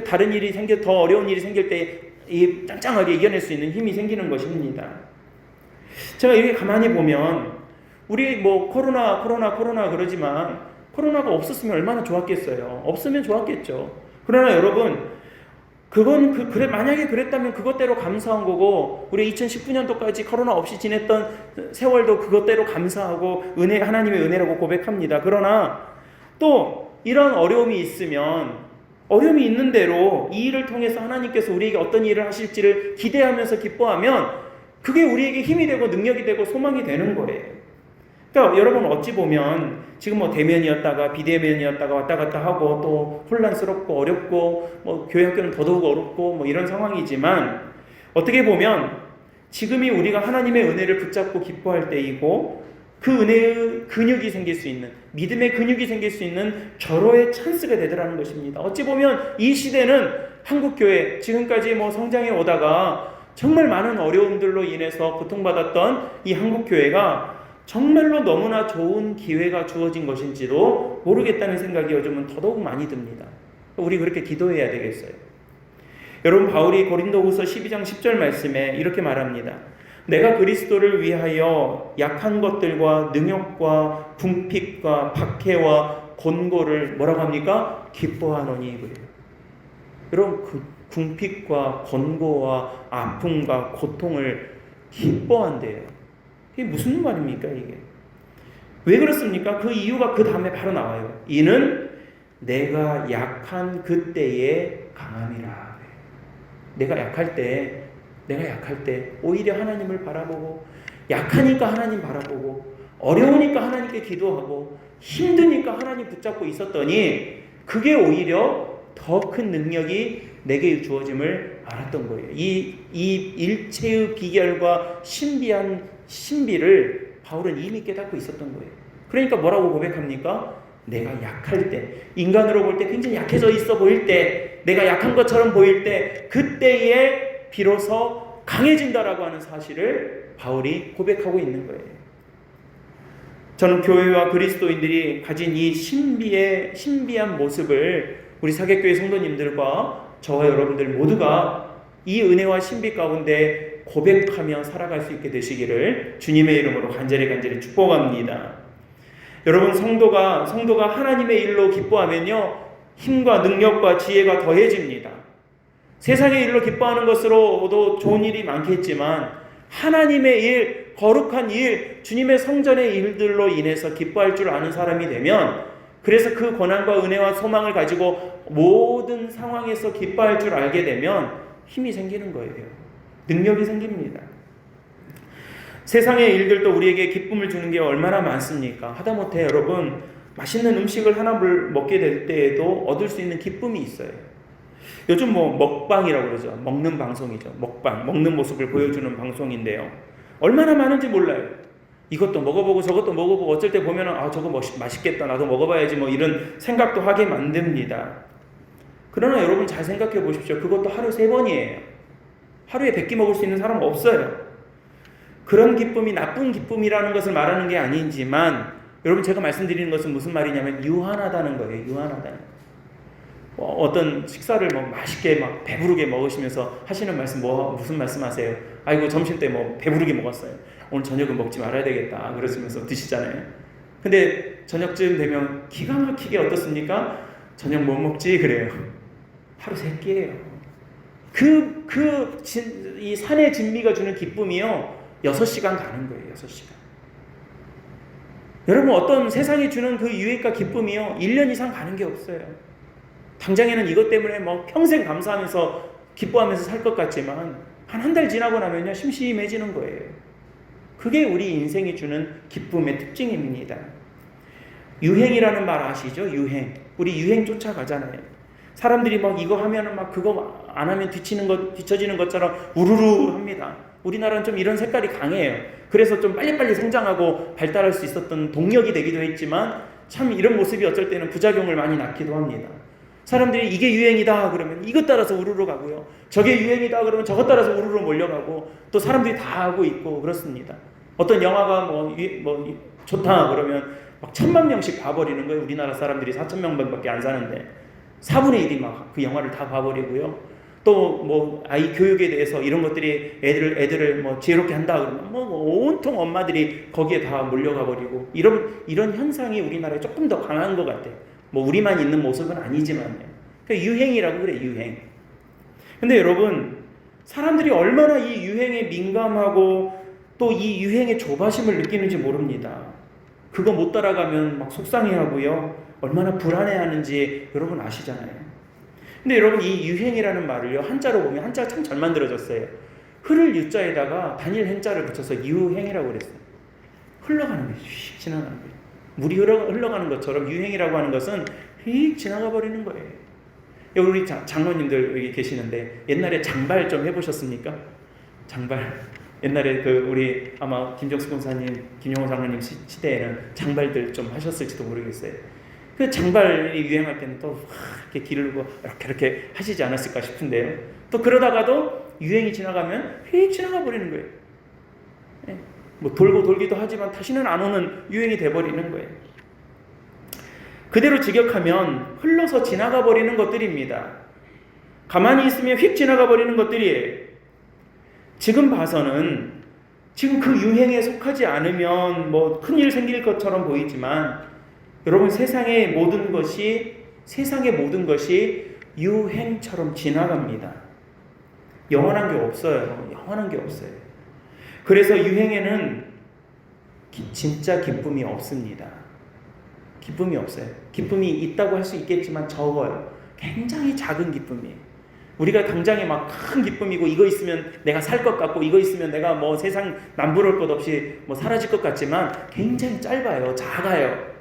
다른 일이 더 어려운 일이 생길 때 이 짱짱하게 이겨낼 수 있는 힘이 생기는 것입니다. 제가 이렇게 가만히 보면 우리 뭐 코로나 그러지만 코로나가 없었으면 얼마나 좋았겠어요. 없으면 좋았겠죠. 그러나 여러분, 그건 그래, 만약에 그랬다면 그것대로 감사한 거고, 우리 2019년도까지 코로나 없이 지냈던 세월도 그것대로 감사하고 하나님의 은혜라고 고백합니다. 그러나 또 이런 어려움이 있으면 어려움이 있는 대로 이 일을 통해서 하나님께서 우리에게 어떤 일을 하실지를 기대하면서 기뻐하면 그게 우리에게 힘이 되고 능력이 되고 소망이 되는 거예요. 그러니까 여러분, 어찌 보면 지금 뭐 대면이었다가 비대면이었다가 왔다 갔다 하고 또 혼란스럽고 어렵고 뭐 교회 학교는 더더욱 어렵고 뭐 이런 상황이지만, 어떻게 보면 지금이 우리가 하나님의 은혜를 붙잡고 기뻐할 때이고, 그 은혜의 근육이 생길 수 있는, 믿음의 근육이 생길 수 있는 절호의 찬스가 되더라는 것입니다. 어찌 보면 이 시대는 한국교회, 지금까지 뭐 성장해 오다가 정말 많은 어려움들로 인해서 고통받았던 이 한국교회가 정말로 너무나 좋은 기회가 주어진 것인지도 모르겠다는 생각이 요즘은 더더욱 많이 듭니다. 우리 그렇게 기도해야 되겠어요. 여러분, 바울이 고린도후서 12장 10절 말씀에 이렇게 말합니다. 내가 그리스도를 위하여 약한 것들과 능욕과 궁핍과 박해와 곤고를 뭐라고 합니까? 기뻐하노니. 그래요. 여러분, 그 궁핍과 곤고와 아픔과 고통을 기뻐한대요. 이게 무슨 말입니까, 이게? 왜 그렇습니까? 그 이유가 그 다음에 바로 나와요. 이는 내가 약한 그때에 강함이라. 내가 약할 때 오히려 하나님을 바라보고, 약하니까 하나님 바라보고, 어려우니까 하나님께 기도하고, 힘드니까 하나님 붙잡고 있었더니 그게 오히려 더 큰 능력이 내게 주어짐을 알았던 거예요. 이 일체의 비결과 신비한 신비를 바울은 이미 깨닫고 있었던 거예요. 그러니까 뭐라고 고백합니까? 내가 약할 때, 인간으로 볼 때 굉장히 약해져 있어 보일 때, 내가 약한 것처럼 보일 때, 그때에 비로소 강해진다라고 하는 사실을 바울이 고백하고 있는 거예요. 저는 교회와 그리스도인들이 가진 이 신비한 모습을 우리 사객교회 성도님들과 저와 여러분들 모두가 이 은혜와 신비 가운데 고백하며 살아갈 수 있게 되시기를 주님의 이름으로 간절히 축복합니다. 여러분, 성도가 하나님의 일로 기뻐하면요, 힘과 능력과 지혜가 더해집니다. 세상의 일로 기뻐하는 것으로도 좋은 일이 많겠지만, 하나님의 일, 거룩한 일, 주님의 성전의 일들로 인해서 기뻐할 줄 아는 사람이 되면, 그래서 그 권한과 은혜와 소망을 가지고 모든 상황에서 기뻐할 줄 알게 되면 힘이 생기는 거예요. 능력이 생깁니다. 세상의 일들도 우리에게 기쁨을 주는 게 얼마나 많습니까? 하다못해 여러분, 맛있는 음식을 하나 먹게 될 때에도 얻을 수 있는 기쁨이 있어요. 요즘 뭐 먹방이라고 그러죠. 먹는 방송이죠. 먹는 모습을 보여주는 방송인데요. 얼마나 많은지 몰라요. 이것도 먹어보고 저것도 먹어보고, 어쩔 때 보면은 저거 맛있겠다, 나도 먹어봐야지, 뭐 이런 생각도 하게 만듭니다. 그러나 여러분, 잘 생각해 보십시오. 그것도 하루 3번이에요. 하루에 100끼 먹을 수 있는 사람은 없어요. 그런 기쁨이 나쁜 기쁨이라는 것을 말하는 게 아니지만, 여러분, 제가 말씀드리는 것은 무슨 말이냐면 유한하다는 거예요. 유한하다는 거. 어떤 식사를 맛있게 배부르게 먹으시면서 하시는 말씀, 무슨 말씀 하세요? 아이고, 점심 때 배부르게 먹었어요. 오늘 저녁은 먹지 말아야 되겠다, 그러시면서 드시잖아요. 근데 저녁쯤 되면 기가 막히게 어떻습니까? 저녁 못 먹지, 그래요. 하루 3끼예요. 이 산의 진미가 주는 기쁨이요 6시간 가는 거예요. 6시간. 여러분 어떤 세상이 주는 그 유익과 기쁨이요 1년 이상 가는 게 없어요. 당장에는 이것 때문에 뭐 평생 감사하면서 기뻐하면서 살 것 같지만 한 달 지나고 나면요 심심해지는 거예요. 그게 우리 인생이 주는 기쁨의 특징입니다. 유행이라는 말 아시죠? 유행. 우리 유행 쫓아가잖아요. 사람들이 막 이거 하면은 막 그거 안 하면 뒤처지는 것처럼 우르르 합니다. 우리나라는 좀 이런 색깔이 강해요. 그래서 좀 빨리빨리 성장하고 발달할 수 있었던 동력이 되기도 했지만 참 이런 모습이 어쩔 때는 부작용을 많이 낳기도 합니다. 사람들이 이게 유행이다 그러면 이것 따라서 우르르 가고요. 저게 유행이다 그러면 저것 따라서 우르르 몰려가고 또 사람들이 다 하고 있고 그렇습니다. 어떤 영화가 뭐 좋다 그러면 막 1000만 명씩 봐버리는 거예요. 우리나라 사람들이 4000명밖에 안 사는데 4분의 1이 막 그 영화를 다 봐버리고요. 또 뭐 아이 교육에 대해서 이런 것들이 애들을 뭐 지혜롭게 한다 그러면 뭐 온통 엄마들이 거기에 다 몰려가 버리고 이런 현상이 우리나라에 조금 더 강한 것 같아요. 뭐 우리만 있는 모습은 아니지만요. 그러니까 유행이라고 그래 유행. 근데 여러분 사람들이 얼마나 이 유행에 민감하고 또 이 유행의 조바심을 느끼는지 모릅니다. 그거 못 따라가면 막 속상해하고요. 얼마나 불안해하는지 여러분 아시잖아요. 근데 여러분 이 유행이라는 말을요 한자로 보면 한자가 참 잘 만들어졌어요. 흐를 유자에다가 단일 hen자를 붙여서 유행이라고 그랬어요. 흘러가는 거예요. 휙 지나가는 거예요. 물이 흘러가는 것처럼 유행이라고 하는 것은 휙 지나가 버리는 거예요. 여기 우리 장로님들 여기 계시는데 옛날에 장발 좀 해보셨습니까? 장발. 옛날에 우리 아마 김정숙 권사님, 김용호 장로님 시대에는 장발들 좀 하셨을지도 모르겠어요. 그 장발이 유행할 때는 또 이렇게 기르고 이렇게 하시지 않았을까 싶은데요. 또 그러다가도 유행이 지나가면 휙 지나가 버리는 거예요. 뭐 돌고 돌기도 하지만 다시는 안 오는 유행이 돼버리는 거예요. 그대로 직역하면 흘러서 지나가 버리는 것들입니다. 가만히 있으면 휙 지나가 버리는 것들이에요. 지금 봐서는 지금 그 유행에 속하지 않으면 뭐 큰일 생길 것처럼 보이지만 여러분 세상의 모든 것이 유행처럼 지나갑니다. 영원한 게 없어요. 영원한 게 없어요. 그래서 유행에는 진짜 기쁨이 없습니다. 기쁨이 없어요. 기쁨이 있다고 할 수 있겠지만 적어요. 굉장히 작은 기쁨이에요. 우리가 당장에 막 큰 기쁨이고 이거 있으면 내가 살 것 같고 이거 있으면 내가 뭐 세상 남부러울 것 없이 뭐 사라질 것 같지만 굉장히 짧아요. 작아요.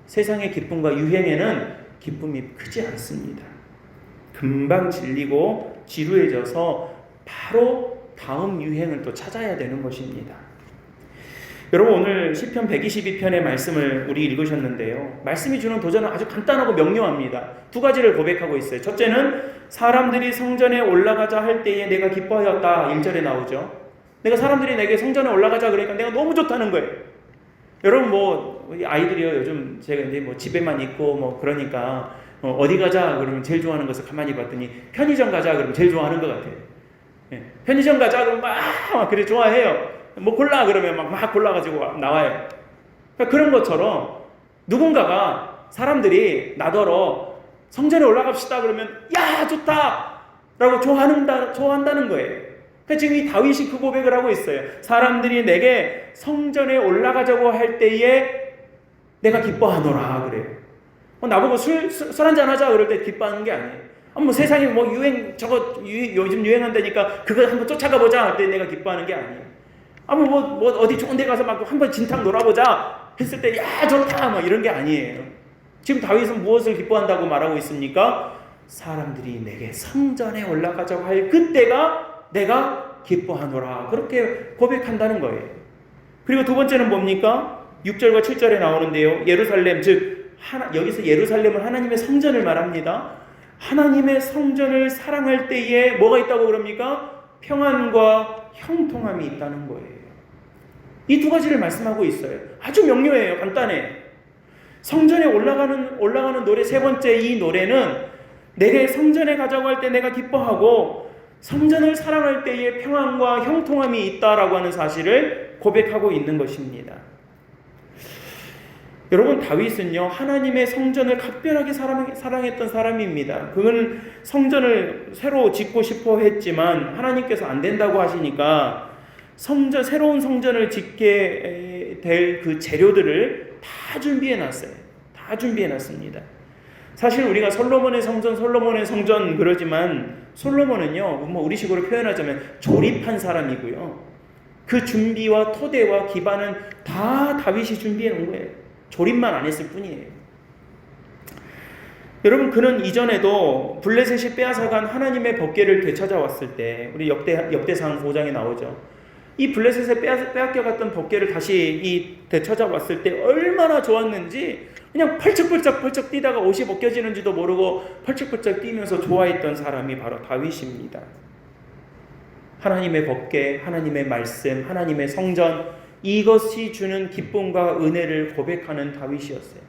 세상의 기쁨과 유행에는 기쁨이 크지 않습니다. 금방 질리고 지루해져서 바로 다음 유행을 또 찾아야 되는 것입니다. 여러분 오늘 시편 122편의 말씀을 우리 읽으셨는데요. 말씀이 주는 도전은 아주 간단하고 명료합니다. 두 가지를 고백하고 있어요. 첫째는 사람들이 성전에 올라가자 할 때에 내가 기뻐하였다. 1절에 나오죠. 내가 사람들이 내게 성전에 올라가자 그러니까 내가 너무 좋다는 거예요. 여러분 뭐 아이들이요 요즘 제가 이제 뭐 집에만 있고 뭐 그러니까 어디 가자 그러면 제일 좋아하는 것을 가만히 봤더니 편의점 가자 그러면 제일 좋아하는 것 같아요. 편의점 가자 그러면 막 그래 좋아해요. 뭐 골라 그러면 막 골라가지고 나와요. 그러니까 그런 것처럼 누군가가 사람들이 나더러 성전에 올라갑시다 그러면 야 좋다 라고 좋아한다는 거예요. 그러니까 지금 이 다윗이 그 고백을 하고 있어요. 사람들이 내게 성전에 올라가자고 할 때에 내가 기뻐하노라 그래요. 나보고 술 한잔 하자 그럴 때 기뻐하는 게 아니에요. 뭐 세상에 뭐 유행 요즘 유행한다니까 그거 한번 쫓아가 보자 할 때 내가 기뻐하는 게 아니에요. 뭐 어디 좋은 데 가서 막 한번 진탕 놀아보자 했을 때 야 좋다 뭐 이런 게 아니에요. 지금 다윗은 무엇을 기뻐한다고 말하고 있습니까? 사람들이 내게 성전에 올라가자고 할 그때가 내가 기뻐하노라 그렇게 고백한다는 거예요. 그리고 두 번째는 뭡니까? 6절과 7절에 나오는데요. 예루살렘 즉 여기서 예루살렘은 하나님의 성전을 말합니다. 하나님의 성전을 사랑할 때에 뭐가 있다고 그럽니까? 평안과 형통함이 있다는 거예요. 이 두 가지를 말씀하고 있어요. 아주 명료해요. 간단해. 성전에 올라가는 노래 세 번째 이 노래는 내게 성전에 가자고 할 때 내가 기뻐하고 성전을 사랑할 때에 평안과 형통함이 있다라고 하는 사실을 고백하고 있는 것입니다. 여러분, 다윗은요 하나님의 성전을 각별하게 사랑했던 사람입니다. 그는 성전을 새로 짓고 싶어 했지만 하나님께서 안 된다고 하시니까 새로운 성전을 짓게 될 그 재료들을 다 준비해 놨어요. 다 준비해 놨습니다. 사실 우리가 솔로몬의 성전 그러지만 솔로몬은요 뭐 우리식으로 표현하자면 조립한 사람이고요. 그 준비와 토대와 기반은 다 다윗이 준비해 놓은 거예요. 조립만 안 했을 뿐이에요. 여러분, 그는 이전에도 블레셋이 빼앗아간 하나님의 법궤를 되찾아왔을 때, 우리 역대상 5장에 나오죠. 이 블레셋에 빼앗겨갔던 법궤를 다시 되찾아왔을 때 얼마나 좋았는지 그냥 펄쩍펄쩍 뛰다가 옷이 벗겨지는지도 모르고 펄쩍펄쩍 뛰면서 좋아했던 사람이 바로 다윗입니다. 하나님의 법궤, 하나님의 말씀, 하나님의 성전, 이것이 주는 기쁨과 은혜를 고백하는 다윗이었어요.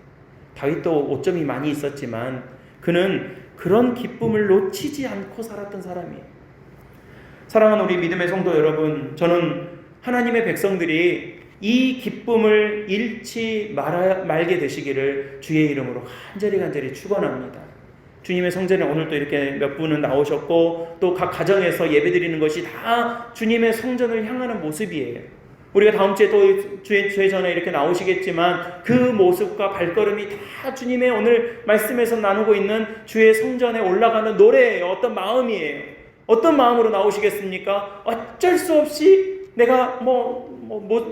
다윗도 오점이 많이 있었지만 그는 그런 기쁨을 놓치지 않고 살았던 사람이에요. 사랑하는 우리 믿음의 성도 여러분, 저는 하나님의 백성들이 이 기쁨을 잃지 말게 되시기를 주의 이름으로 간절히 축원합니다. 주님의 성전에 오늘 또 이렇게 몇 분은 나오셨고 또 각 가정에서 예배드리는 것이 다 주님의 성전을 향하는 모습이에요. 우리가 다음 주에 또 주의 전에 이렇게 나오시겠지만 그 모습과 발걸음이 다 주님의 오늘 말씀에서 나누고 있는 주의 성전에 올라가는 노래예요. 어떤 마음이에요. 어떤 마음으로 나오시겠습니까? 어쩔 수 없이 내가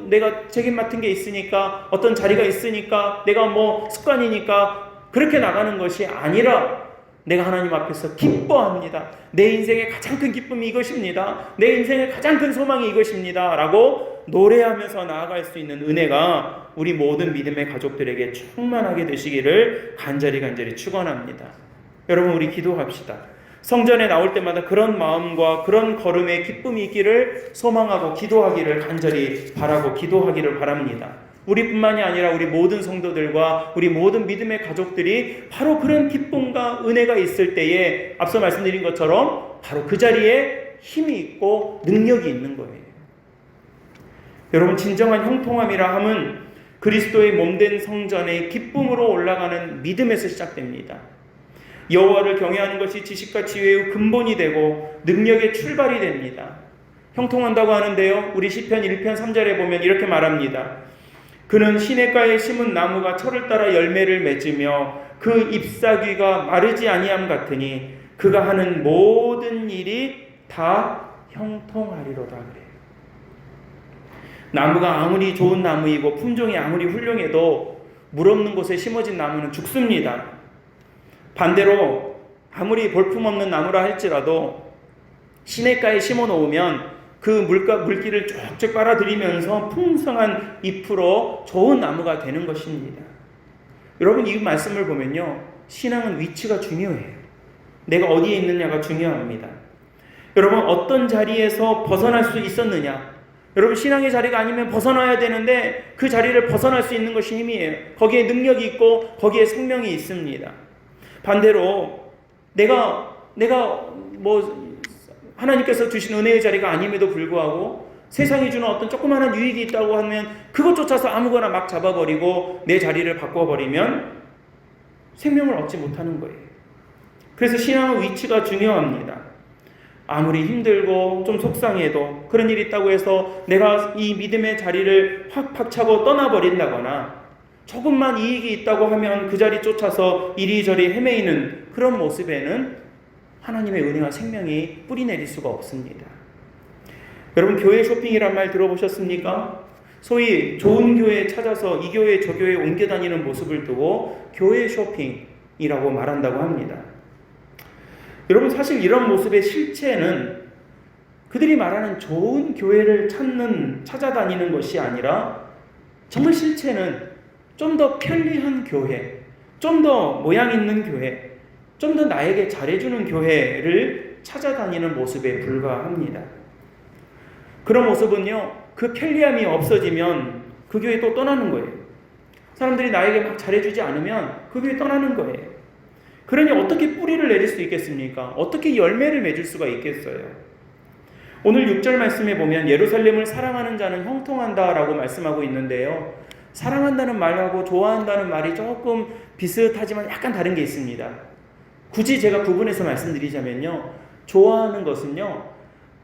내가 책임 맡은 게 있으니까, 어떤 자리가 있으니까, 내가 습관이니까 그렇게 나가는 것이 아니라 내가 하나님 앞에서 기뻐합니다. 내 인생의 가장 큰 기쁨이 이것입니다. 내 인생의 가장 큰 소망이 이것입니다. 라고 노래하면서 나아갈 수 있는 은혜가 우리 모든 믿음의 가족들에게 충만하게 되시기를 간절히 축원합니다. 여러분, 우리 기도합시다. 성전에 나올 때마다 그런 마음과 그런 걸음의 기쁨이 있기를 소망하고 기도하기를 간절히 바라고 기도하기를 바랍니다. 우리뿐만이 아니라 우리 모든 성도들과 우리 모든 믿음의 가족들이 바로 그런 기쁨과 은혜가 있을 때에 앞서 말씀드린 것처럼 바로 그 자리에 힘이 있고 능력이 있는 거예요. 여러분, 진정한 형통함이라 함은 그리스도의 몸된 성전의 기쁨으로 올라가는 믿음에서 시작됩니다. 여호와를 경외하는 것이 지식과 지혜의 근본이 되고 능력의 출발이 됩니다. 형통한다고 하는데요, 우리 시편 1편 3절에 보면 이렇게 말합니다. 그는 시냇가에 심은 나무가 철을 따라 열매를 맺으며 그 잎사귀가 마르지 아니함 같으니 그가 하는 모든 일이 다 형통하리로다 그래요. 나무가 아무리 좋은 나무이고 품종이 아무리 훌륭해도 물 없는 곳에 심어진 나무는 죽습니다. 반대로 아무리 볼품없는 나무라 할지라도 시냇가에 심어 놓으면 그 물기를 쭉쭉 빨아들이면서 풍성한 잎으로 좋은 나무가 되는 것입니다. 여러분, 이 말씀을 보면요, 신앙은 위치가 중요해요. 내가 어디에 있느냐가 중요합니다. 여러분, 어떤 자리에서 벗어날 수 있었느냐? 여러분, 신앙의 자리가 아니면 벗어나야 되는데 그 자리를 벗어날 수 있는 것이 힘이에요. 거기에 능력이 있고 거기에 생명이 있습니다. 반대로 내가 하나님께서 주신 은혜의 자리가 아님에도 불구하고 세상이 주는 어떤 조그마한 유익이 있다고 하면 그것 쫓아서 아무거나 막 잡아버리고 내 자리를 바꿔버리면 생명을 얻지 못하는 거예요. 그래서 신앙의 위치가 중요합니다. 아무리 힘들고 좀 속상해도 그런 일이 있다고 해서 내가 이 믿음의 자리를 확 박차고 떠나버린다거나 조금만 이익이 있다고 하면 그 자리 쫓아서 이리저리 헤매이는 그런 모습에는 하나님의 은혜와 생명이 뿌리내릴 수가 없습니다. 여러분, 교회 쇼핑이란 말 들어보셨습니까? 소위 좋은 교회 찾아서 이 교회 저 교회에 옮겨 다니는 모습을 두고 교회 쇼핑이라고 말한다고 합니다. 여러분, 사실 이런 모습의 실체는 그들이 말하는 좋은 교회를 찾아다니는 것이 아니라 정말 실체는 좀 더 편리한 교회, 좀 더 모양 있는 교회, 좀 더 나에게 잘해주는 교회를 찾아다니는 모습에 불과합니다. 그런 모습은요, 그 편리함이 없어지면 그 교회 또 떠나는 거예요. 사람들이 나에게 막 잘해주지 않으면 그 교회 떠나는 거예요. 그러니 어떻게 뿌리를 내릴 수 있겠습니까? 어떻게 열매를 맺을 수가 있겠어요? 오늘 6절 말씀에 보면 예루살렘을 사랑하는 자는 형통한다라고 말씀하고 있는데요. 사랑한다는 말하고 좋아한다는 말이 조금 비슷하지만 약간 다른 게 있습니다. 굳이 제가 구분해서 말씀드리자면요. 좋아하는 것은요.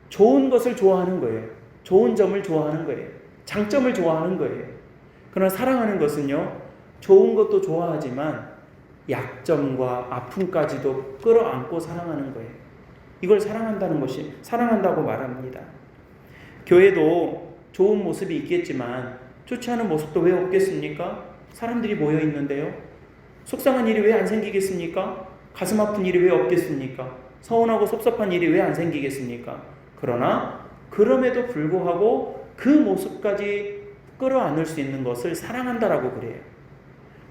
좋은 것을 좋아하는 거예요. 좋은 점을 좋아하는 거예요. 장점을 좋아하는 거예요. 그러나 사랑하는 것은요. 좋은 것도 좋아하지만 약점과 아픔까지도 끌어안고 사랑하는 거예요. 이걸 사랑한다는 것이 사랑한다고 말합니다. 교회도 좋은 모습이 있겠지만 좋지 않은 모습도 왜 없겠습니까? 사람들이 모여 있는데요. 속상한 일이 왜 안 생기겠습니까? 가슴 아픈 일이 왜 없겠습니까? 서운하고 섭섭한 일이 왜 안 생기겠습니까? 그러나 그럼에도 불구하고 그 모습까지 끌어안을 수 있는 것을 사랑한다라고 그래요.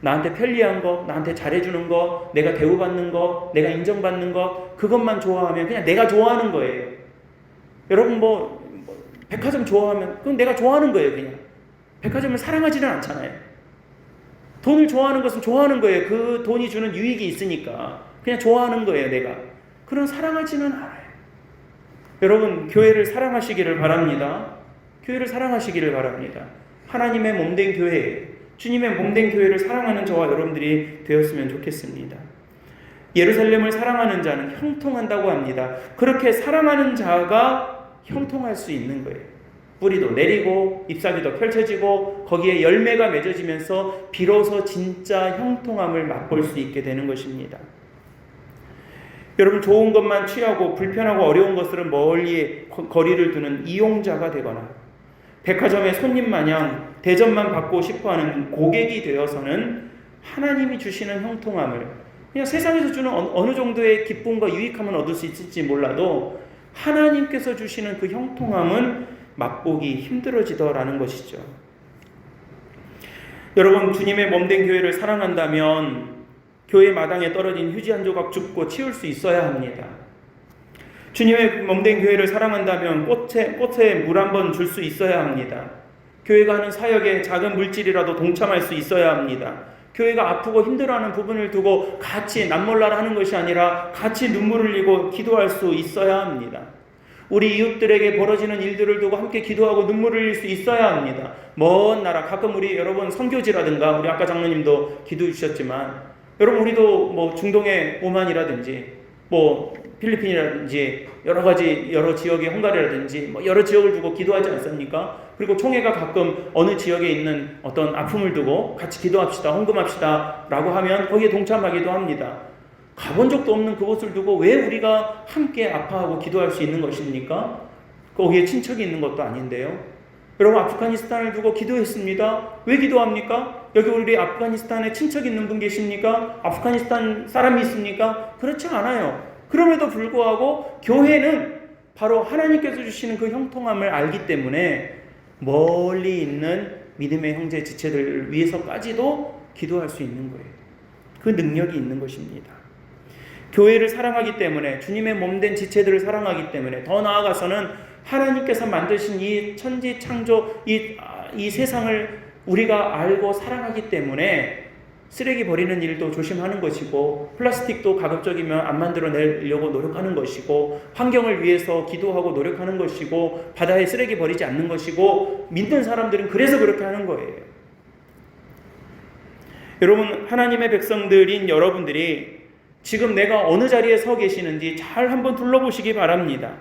나한테 편리한 거, 나한테 잘해주는 거, 내가 대우받는 거, 내가 인정받는 거, 그것만 좋아하면 그냥 내가 좋아하는 거예요. 여러분 백화점 좋아하면 그건 내가 좋아하는 거예요. 그냥 백화점을 사랑하지는 않잖아요. 돈을 좋아하는 것은 좋아하는 거예요. 그 돈이 주는 유익이 있으니까 그냥 좋아하는 거예요. 내가 그런 사랑하지는 않아요. 여러분 교회를 사랑하시기를 바랍니다. 교회를 사랑하시기를 바랍니다. 하나님의 몸된 교회, 주님의 몸된 교회를 사랑하는 저와 여러분들이 되었으면 좋겠습니다. 예루살렘을 사랑하는 자는 형통한다고 합니다. 그렇게 사랑하는 자가 형통할 수 있는 거예요. 뿌리도 내리고 잎사귀도 펼쳐지고 거기에 열매가 맺어지면서 비로소 진짜 형통함을 맛볼 수 있게 되는 것입니다. 여러분 좋은 것만 취하고 불편하고 어려운 것들은 멀리 거리를 두는 이용자가 되거나 백화점의 손님 마냥 대접만 받고 싶어하는 고객이 되어서는 하나님이 주시는 형통함을 그냥 세상에서 주는 어느 정도의 기쁨과 유익함은 얻을 수 있을지 몰라도 하나님께서 주시는 그 형통함은 맛보기 힘들어지더라는 것이죠. 여러분 주님의 몸된 교회를 사랑한다면 교회 마당에 떨어진 휴지 한 조각 줍고 치울 수 있어야 합니다. 주님의 몸된 교회를 사랑한다면 꽃에 물 한 번 줄 수 있어야 합니다. 교회가 하는 사역에 작은 물질이라도 동참할 수 있어야 합니다. 교회가 아프고 힘들어하는 부분을 두고 같이 남몰라라 하는 것이 아니라 같이 눈물을 흘리고 기도할 수 있어야 합니다. 우리 이웃들에게 벌어지는 일들을 두고 함께 기도하고 눈물을 흘릴 수 있어야 합니다. 먼 나라 가끔 우리 여러분 선교지라든가 우리 아까 장로님도 기도해 주셨지만 여러분 우리도 중동의 오만이라든지 필리핀이라든지 여러 지역의 헝가리라든지 여러 지역을 두고 기도하지 않습니까? 그리고 총회가 가끔 어느 지역에 있는 어떤 아픔을 두고 같이 기도합시다, 헌금합시다 라고 하면 거기에 동참하기도 합니다. 가본 적도 없는 그곳을 두고 왜 우리가 함께 아파하고 기도할 수 있는 것입니까? 거기에 친척이 있는 것도 아닌데요. 여러분 아프가니스탄을 두고 기도했습니다. 왜 기도합니까? 여기 우리 아프가니스탄에 친척 있는 분 계십니까? 아프가니스탄 사람이 있습니까? 그렇지 않아요. 그럼에도 불구하고 교회는 바로 하나님께서 주시는 그 형통함을 알기 때문에 멀리 있는 믿음의 형제 지체들을 위해서까지도 기도할 수 있는 거예요. 그 능력이 있는 것입니다. 교회를 사랑하기 때문에 주님의 몸된 지체들을 사랑하기 때문에 더 나아가서는 하나님께서 만드신 이 천지 창조 이 세상을 우리가 알고 사랑하기 때문에 쓰레기 버리는 일도 조심하는 것이고 플라스틱도 가급적이면 안 만들어내려고 노력하는 것이고 환경을 위해서 기도하고 노력하는 것이고 바다에 쓰레기 버리지 않는 것이고 믿는 사람들은 그래서 그렇게 하는 거예요. 여러분 하나님의 백성들인 여러분들이 지금 내가 어느 자리에 서 계시는지 잘 한번 둘러보시기 바랍니다.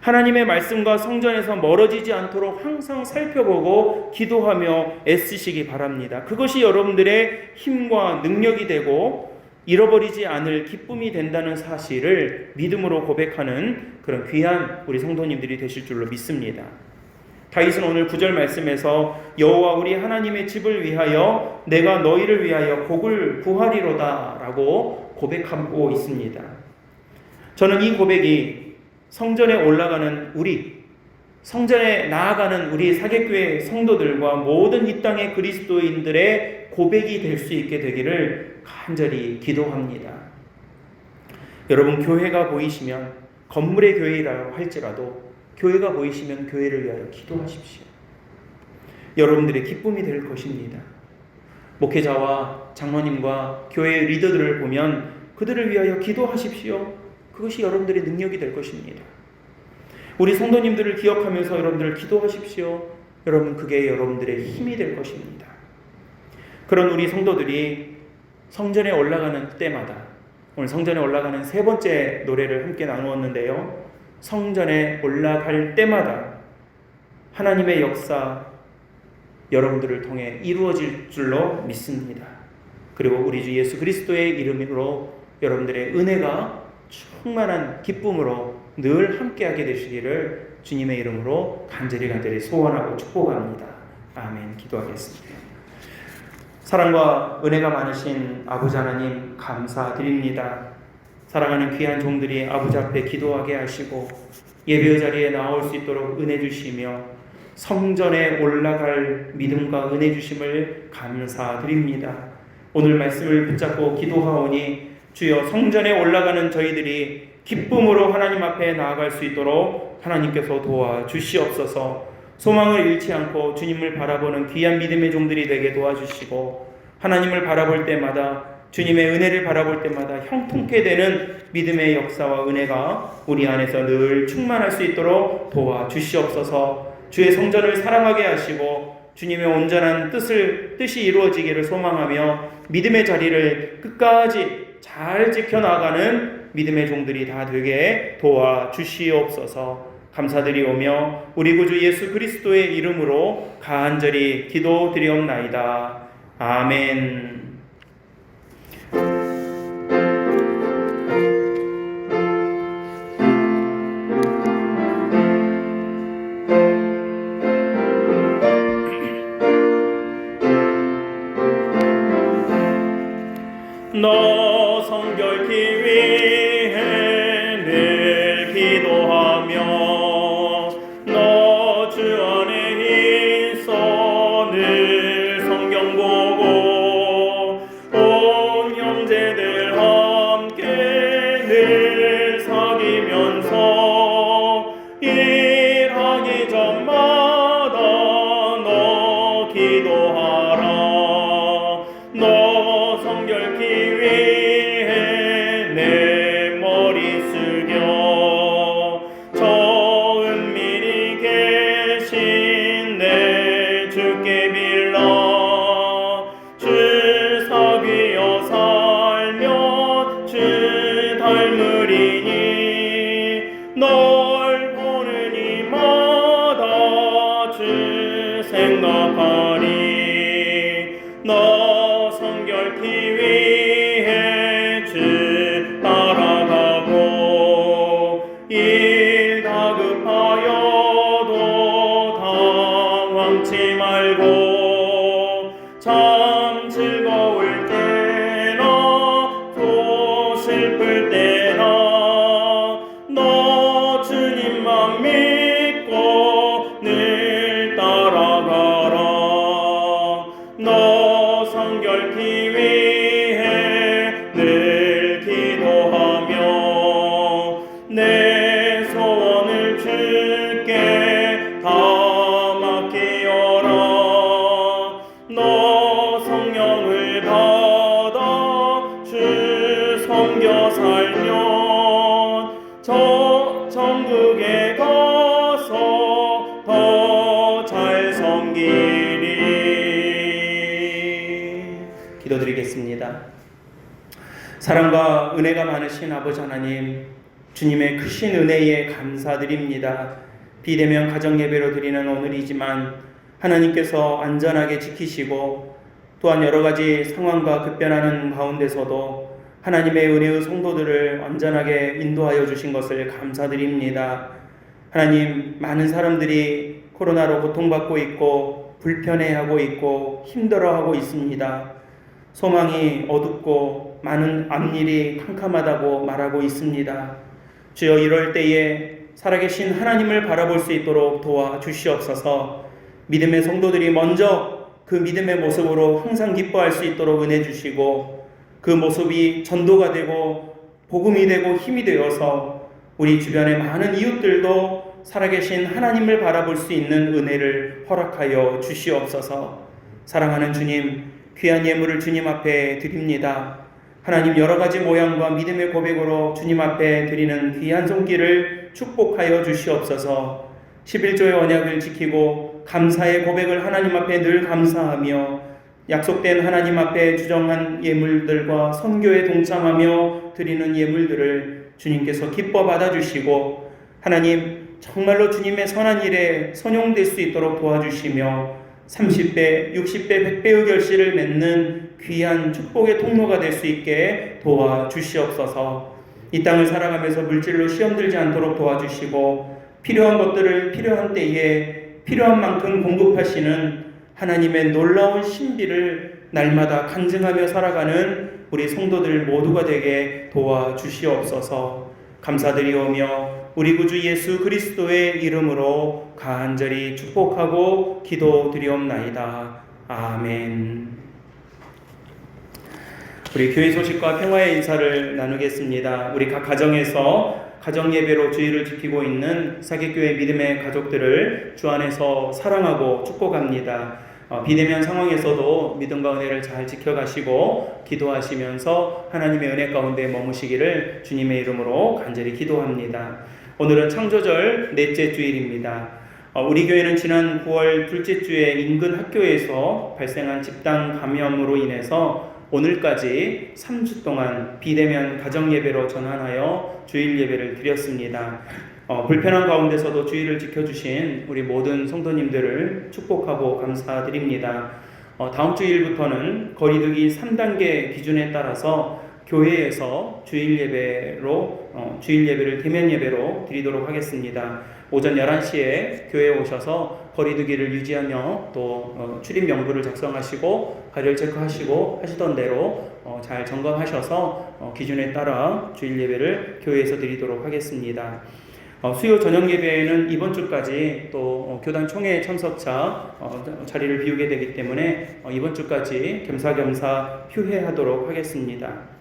하나님의 말씀과 성전에서 멀어지지 않도록 항상 살펴보고 기도하며 애쓰시기 바랍니다. 그것이 여러분들의 힘과 능력이 되고 잃어버리지 않을 기쁨이 된다는 사실을 믿음으로 고백하는 그런 귀한 우리 성도님들이 되실 줄로 믿습니다. 다윗은 오늘 9절 말씀에서 여호와 우리 하나님의 집을 위하여 내가 너희를 위하여 곡을 구하리로다 라고 고백하고 있습니다. 저는 이 고백이 성전에 올라가는 성전에 나아가는 우리 사개교회 성도들과 모든 이 땅의 그리스도인들의 고백이 될 수 있게 되기를 간절히 기도합니다. 여러분 교회가 보이시면 건물의 교회라 할지라도 교회가 보이시면 교회를 위하여 기도하십시오. 여러분들의 기쁨이 될 것입니다. 목회자와 장로님과 교회의 리더들을 보면 그들을 위하여 기도하십시오. 그것이 여러분들의 능력이 될 것입니다. 우리 성도님들을 기억하면서 여러분들 기도하십시오. 여러분, 그게 여러분들의 힘이 될 것입니다. 그런 우리 성도들이 성전에 올라가는 때마다, 오늘 성전에 올라가는 세 번째 노래를 함께 나누었는데요, 성전에 올라갈 때마다 하나님의 역사 여러분들을 통해 이루어질 줄로 믿습니다. 그리고 우리 주 예수 그리스도의 이름으로 여러분들의 은혜가 충만한 기쁨으로 늘 함께하게 되시기를 주님의 이름으로 간절히 소원하고 축복합니다. 아멘. 기도하겠습니다. 사랑과 은혜가 많으신 아버지 하나님, 감사드립니다. 사랑하는 귀한 종들이 아버지 앞에 기도하게 하시고 예배의 자리에 나올 수 있도록 은혜 주시며 성전에 올라갈 믿음과 은혜 주심을 감사드립니다. 오늘 말씀을 붙잡고 기도하오니 주여, 성전에 올라가는 저희들이 기쁨으로 하나님 앞에 나아갈 수 있도록 하나님께서 도와주시옵소서. 소망을 잃지 않고 주님을 바라보는 귀한 믿음의 종들이 되게 도와주시고, 하나님을 바라볼 때마다, 주님의 은혜를 바라볼 때마다 형통케 되는 믿음의 역사와 은혜가 우리 안에서 늘 충만할 수 있도록 도와주시옵소서. 주의 성전을 사랑하게 하시고 주님의 온전한 뜻이 이루어지기를 소망하며 믿음의 자리를 끝까지 잘 지켜나가는 믿음의 종들이 다 되게 도와주시옵소서. 감사드리오며 우리 구주 예수 그리스도의 이름으로 간절히 기도드리옵나이다. 아멘. 너 성결케 위해 늘 기도하며 너 주 안에 있어 늘 성경 보고 온 형제들 함께 늘 사귀면서 일하기 전마다 너 기도하라. 너 성결케 위해 내 머리 숙여 저 은밀히 계신 내 주께 빌라. 주 사귀어 살며 주 닮으리니 널 보는 이마다 주 생각하리. 너 성결케 위해 주 따라가고 일 다급하여도 당황치 말고 참 즐거울 때나 또 슬플 때나 너 주님만 믿고 늘 따라가라. 너 성결케 위해 늘 기도하며 내 소원을 주께 다 맡기어라. 너 성령을 받아 주 섬겨 살면 저 천국에 가서 더 잘 섬기리. 기도드리겠습니다. 사랑과 은혜가 많으신 아버지 하나님, 주님의 크신 은혜에 감사드립니다. 비대면 가정예배로 드리는 오늘이지만 하나님께서 안전하게 지키시고 또한 여러 가지 상황과 급변하는 가운데서도 하나님의 은혜의 성도들을 안전하게 인도하여 주신 것을 감사드립니다. 하나님, 많은 사람들이 코로나로 고통받고 있고 불편해하고 있고 힘들어하고 있습니다. 소망이 어둡고 많은 앞일이 캄캄하다고 말하고 있습니다. 주여, 이럴 때에 살아계신 하나님을 바라볼 수 있도록 도와주시옵소서. 믿음의 성도들이 먼저 그 믿음의 모습으로 항상 기뻐할 수 있도록 은혜 주시고 그 모습이 전도가 되고 복음이 되고 힘이 되어서 우리 주변의 많은 이웃들도 살아계신 하나님을 바라볼 수 있는 은혜를 허락하여 주시옵소서. 사랑하는 주님, 귀한 예물을 주님 앞에 드립니다. 하나님, 여러 가지 모양과 믿음의 고백으로 주님 앞에 드리는 귀한 손길을 축복하여 주시옵소서. 11조의 언약을 지키고 감사의 고백을 하나님 앞에 늘 감사하며 약속된 하나님 앞에 주정한 예물들과 선교에 동참하며 드리는 예물들을 주님께서 기뻐 받아주시고 하나님 정말로 주님의 선한 일에 선용될 수 있도록 도와주시며 30배, 60배, 100배의 결실을 맺는 귀한 축복의 통로가 될 수 있게 도와주시옵소서. 이 땅을 살아가면서 물질로 시험 들지 않도록 도와주시고 필요한 것들을 필요한 때에 필요한 만큼 공급하시는 하나님의 놀라운 신비를 날마다 간증하며 살아가는 우리 성도들 모두가 되게 도와주시옵소서. 감사드리오며 우리 구주 예수 그리스도의 이름으로 간절히 축복하고 기도드리옵나이다. 아멘. 우리 교회 소식과 평화의 인사를 나누겠습니다. 우리 각 가정에서 가정 예배로 주의를 지키고 있는 사귑교회 믿음의 가족들을 주 안에서 사랑하고 축복합니다. 비대면 상황에서도 믿음과 은혜를 잘 지켜가시고 기도하시면서 하나님의 은혜 가운데 머무시기를 주님의 이름으로 간절히 기도합니다. 오늘은 창조절 넷째 주일입니다. 우리 교회는 지난 9월 둘째 주에 인근 학교에서 발생한 집단 감염으로 인해서 오늘까지 3주 동안 비대면 가정예배로 전환하여 주일 예배를 드렸습니다. 불편한 가운데서도 주의를 지켜주신 우리 모든 성도님들을 축복하고 감사드립니다. 다음 주일부터는 거리두기 3단계 기준에 따라서 교회에서 주일 예배를 대면 예배로 드리도록 하겠습니다. 오전 11시에 교회에 오셔서 거리두기를 유지하며 또 출입 명부를 작성하시고 발열 체크하시고 하시던 대로 잘 점검하셔서 기준에 따라 주일 예배를 교회에서 드리도록 하겠습니다. 수요 저녁 예배에는 이번 주까지 또 교단 총회 참석차 자리를 비우게 되기 때문에 이번 주까지 겸사겸사 휴회하도록 하겠습니다.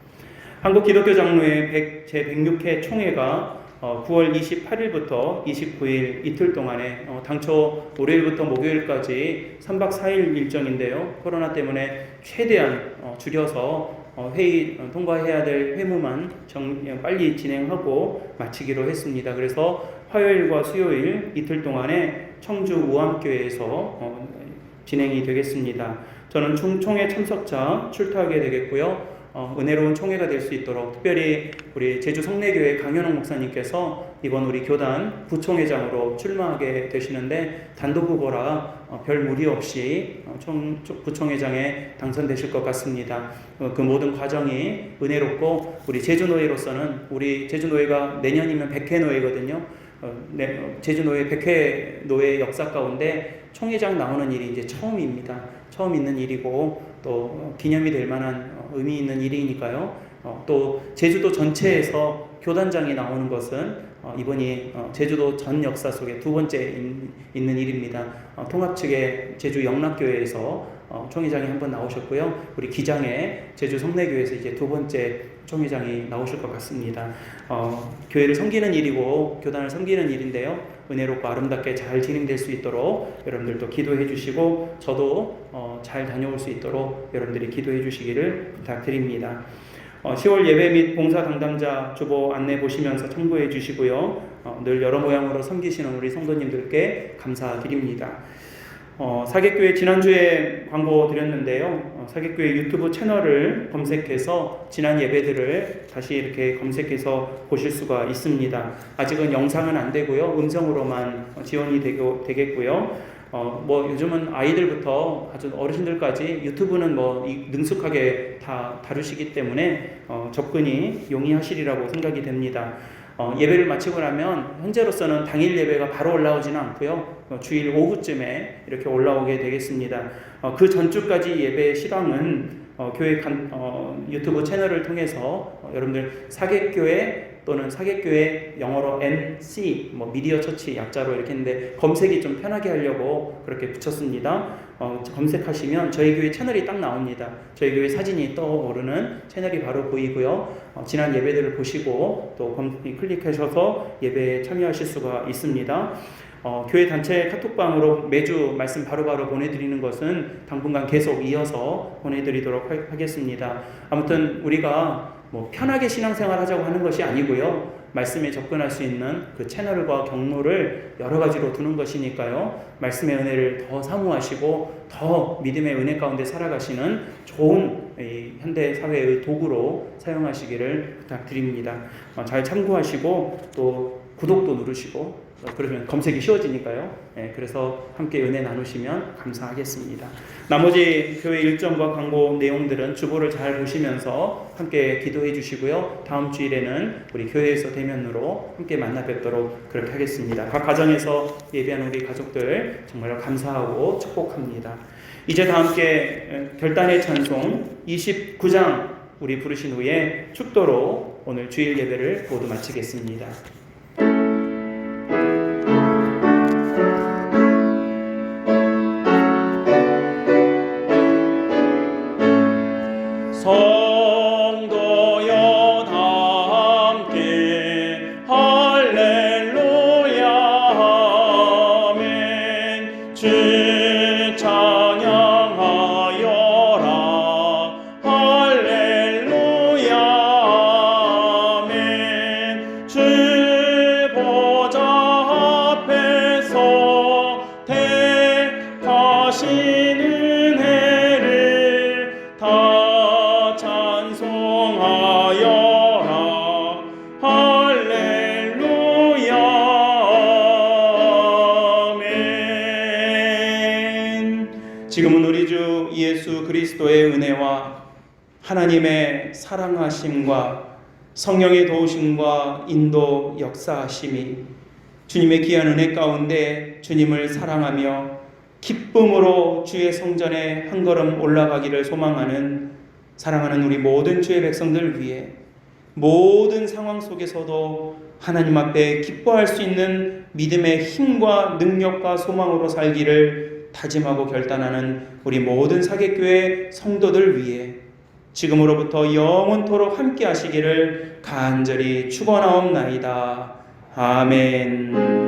한국기독교장로회 제106회 총회가 9월 28일부터 29일 이틀 동안에 당초 월요일부터 목요일까지 3박 4일 일정인데요. 코로나 때문에 최대한 줄여서 회의 통과해야 될 회무만 빨리 진행하고 마치기로 했습니다. 그래서 화요일과 수요일 이틀 동안에 청주 우암교회에서 진행이 되겠습니다. 저는 총회 참석자 출타하게 되겠고요. 은혜로운 총회가 될 수 있도록 특별히 우리 제주 성례교회 강현옥 목사님께서 이번 우리 교단 부총회장으로 출마하게 되시는데 단독 후보라 별 무리 없이 부총회장에 당선되실 것 같습니다. 그 모든 과정이 은혜롭고 우리 제주노회로서는 우리 제주노회가 내년이면 100회 노회거든요. 제주노회 100회 노회 역사 가운데 총회장 나오는 일이 이제 처음입니다. 처음 있는 일이고 또 기념이 될 만한 의미 있는 일이니까요. 또 제주도 전체에서 교단장이 나오는 것은 이번이 제주도 전 역사 속에 두 번째 있는 일입니다. 통합 측의 제주 영락교회에서 총회장이 한 번 나오셨고요. 우리 기장의 제주 성례교회에서 이제 두 번째 총회장이 나오실 것 같습니다. 교회를 섬기는 일이고 교단을 섬기는 일인데요. 은혜롭고 아름답게 잘 진행될 수 있도록 여러분들도 기도해 주시고 저도 잘 다녀올 수 있도록 여러분들이 기도해 주시기를 부탁드립니다. 10월 예배 및 봉사 담당자 주보 안내 보시면서 참고해 주시고요. 늘 여러 모양으로 섬기시는 우리 성도님들께 감사드립니다. 사귑교회 지난주에 광고 드렸는데요. 사귑교회 유튜브 채널을 검색해서 지난 예배들을 다시 이렇게 검색해서 보실 수가 있습니다. 아직은 영상은 안 되고요. 음성으로만 지원이 되겠고요. 요즘은 아이들부터 아주 어르신들까지 유튜브는 능숙하게 다 다루시기 때문에 접근이 용이하시리라고 생각이 됩니다. 예배를 마치고 나면 현재로서는 당일 예배가 바로 올라오지는 않고요. 주일 오후쯤에 이렇게 올라오게 되겠습니다. 그 전주까지 예배 시간은 교회 유튜브 채널을 통해서 여러분들 사귑교회 또는 사귑교회 영어로 MC 미디어 처치 약자로 이렇게 했는데 검색이 좀 편하게 하려고 그렇게 붙였습니다. 검색하시면 저희 교회 채널이 딱 나옵니다. 저희 교회 사진이 떠오르는 채널이 바로 보이고요. 지난 예배들을 보시고 또 클릭하셔서 예배에 참여하실 수가 있습니다. 교회 단체 카톡방으로 매주 말씀 바로바로 보내드리는 것은 당분간 계속 이어서 보내드리도록 하겠습니다. 아무튼 우리가 편하게 신앙생활 하자고 하는 것이 아니고요. 말씀에 접근할 수 있는 그 채널과 경로를 여러 가지로 두는 것이니까요. 말씀의 은혜를 더 사모하시고 더 믿음의 은혜 가운데 살아가시는 좋은 현대 사회의 도구로 사용하시기를 부탁드립니다. 잘 참고하시고 또 구독도 누르시고 그러면 검색이 쉬워지니까요. 그래서 함께 은혜 나누시면 감사하겠습니다. 나머지 교회 일정과 광고 내용들은 주보를 잘 보시면서 함께 기도해 주시고요. 다음 주일에는 우리 교회에서 대면으로 함께 만나 뵙도록 그렇게 하겠습니다. 각 가정에서 예배하는 우리 가족들 정말로 감사하고 축복합니다. 이제 다 함께 결단의 찬송 29장 우리 부르신 후에 축도로 오늘 주일 예배를 모두 마치겠습니다. 성도여 다 함께 할렐루야 아멘. 주 찬양하여라 할렐루야 아멘. 주 보좌 앞에서 택하신 은혜를 다 찬송하여라 할렐루야 아멘. 지금은 우리 주 예수 그리스도의 은혜와 하나님의 사랑하심과 성령의 도우심과 인도 역사하심이 주님의 귀한 은혜 가운데 주님을 사랑하며 기쁨으로 주의 성전에 한 걸음 올라가기를 소망하는 사랑하는 우리 모든 주의 백성들 위해 모든 상황 속에서도 하나님 앞에 기뻐할 수 있는 믿음의 힘과 능력과 소망으로 살기를 다짐하고 결단하는 우리 모든 사귑교회 성도들 위해 지금으로부터 영원토록 함께 하시기를 간절히 축원하옵나이다. 아멘.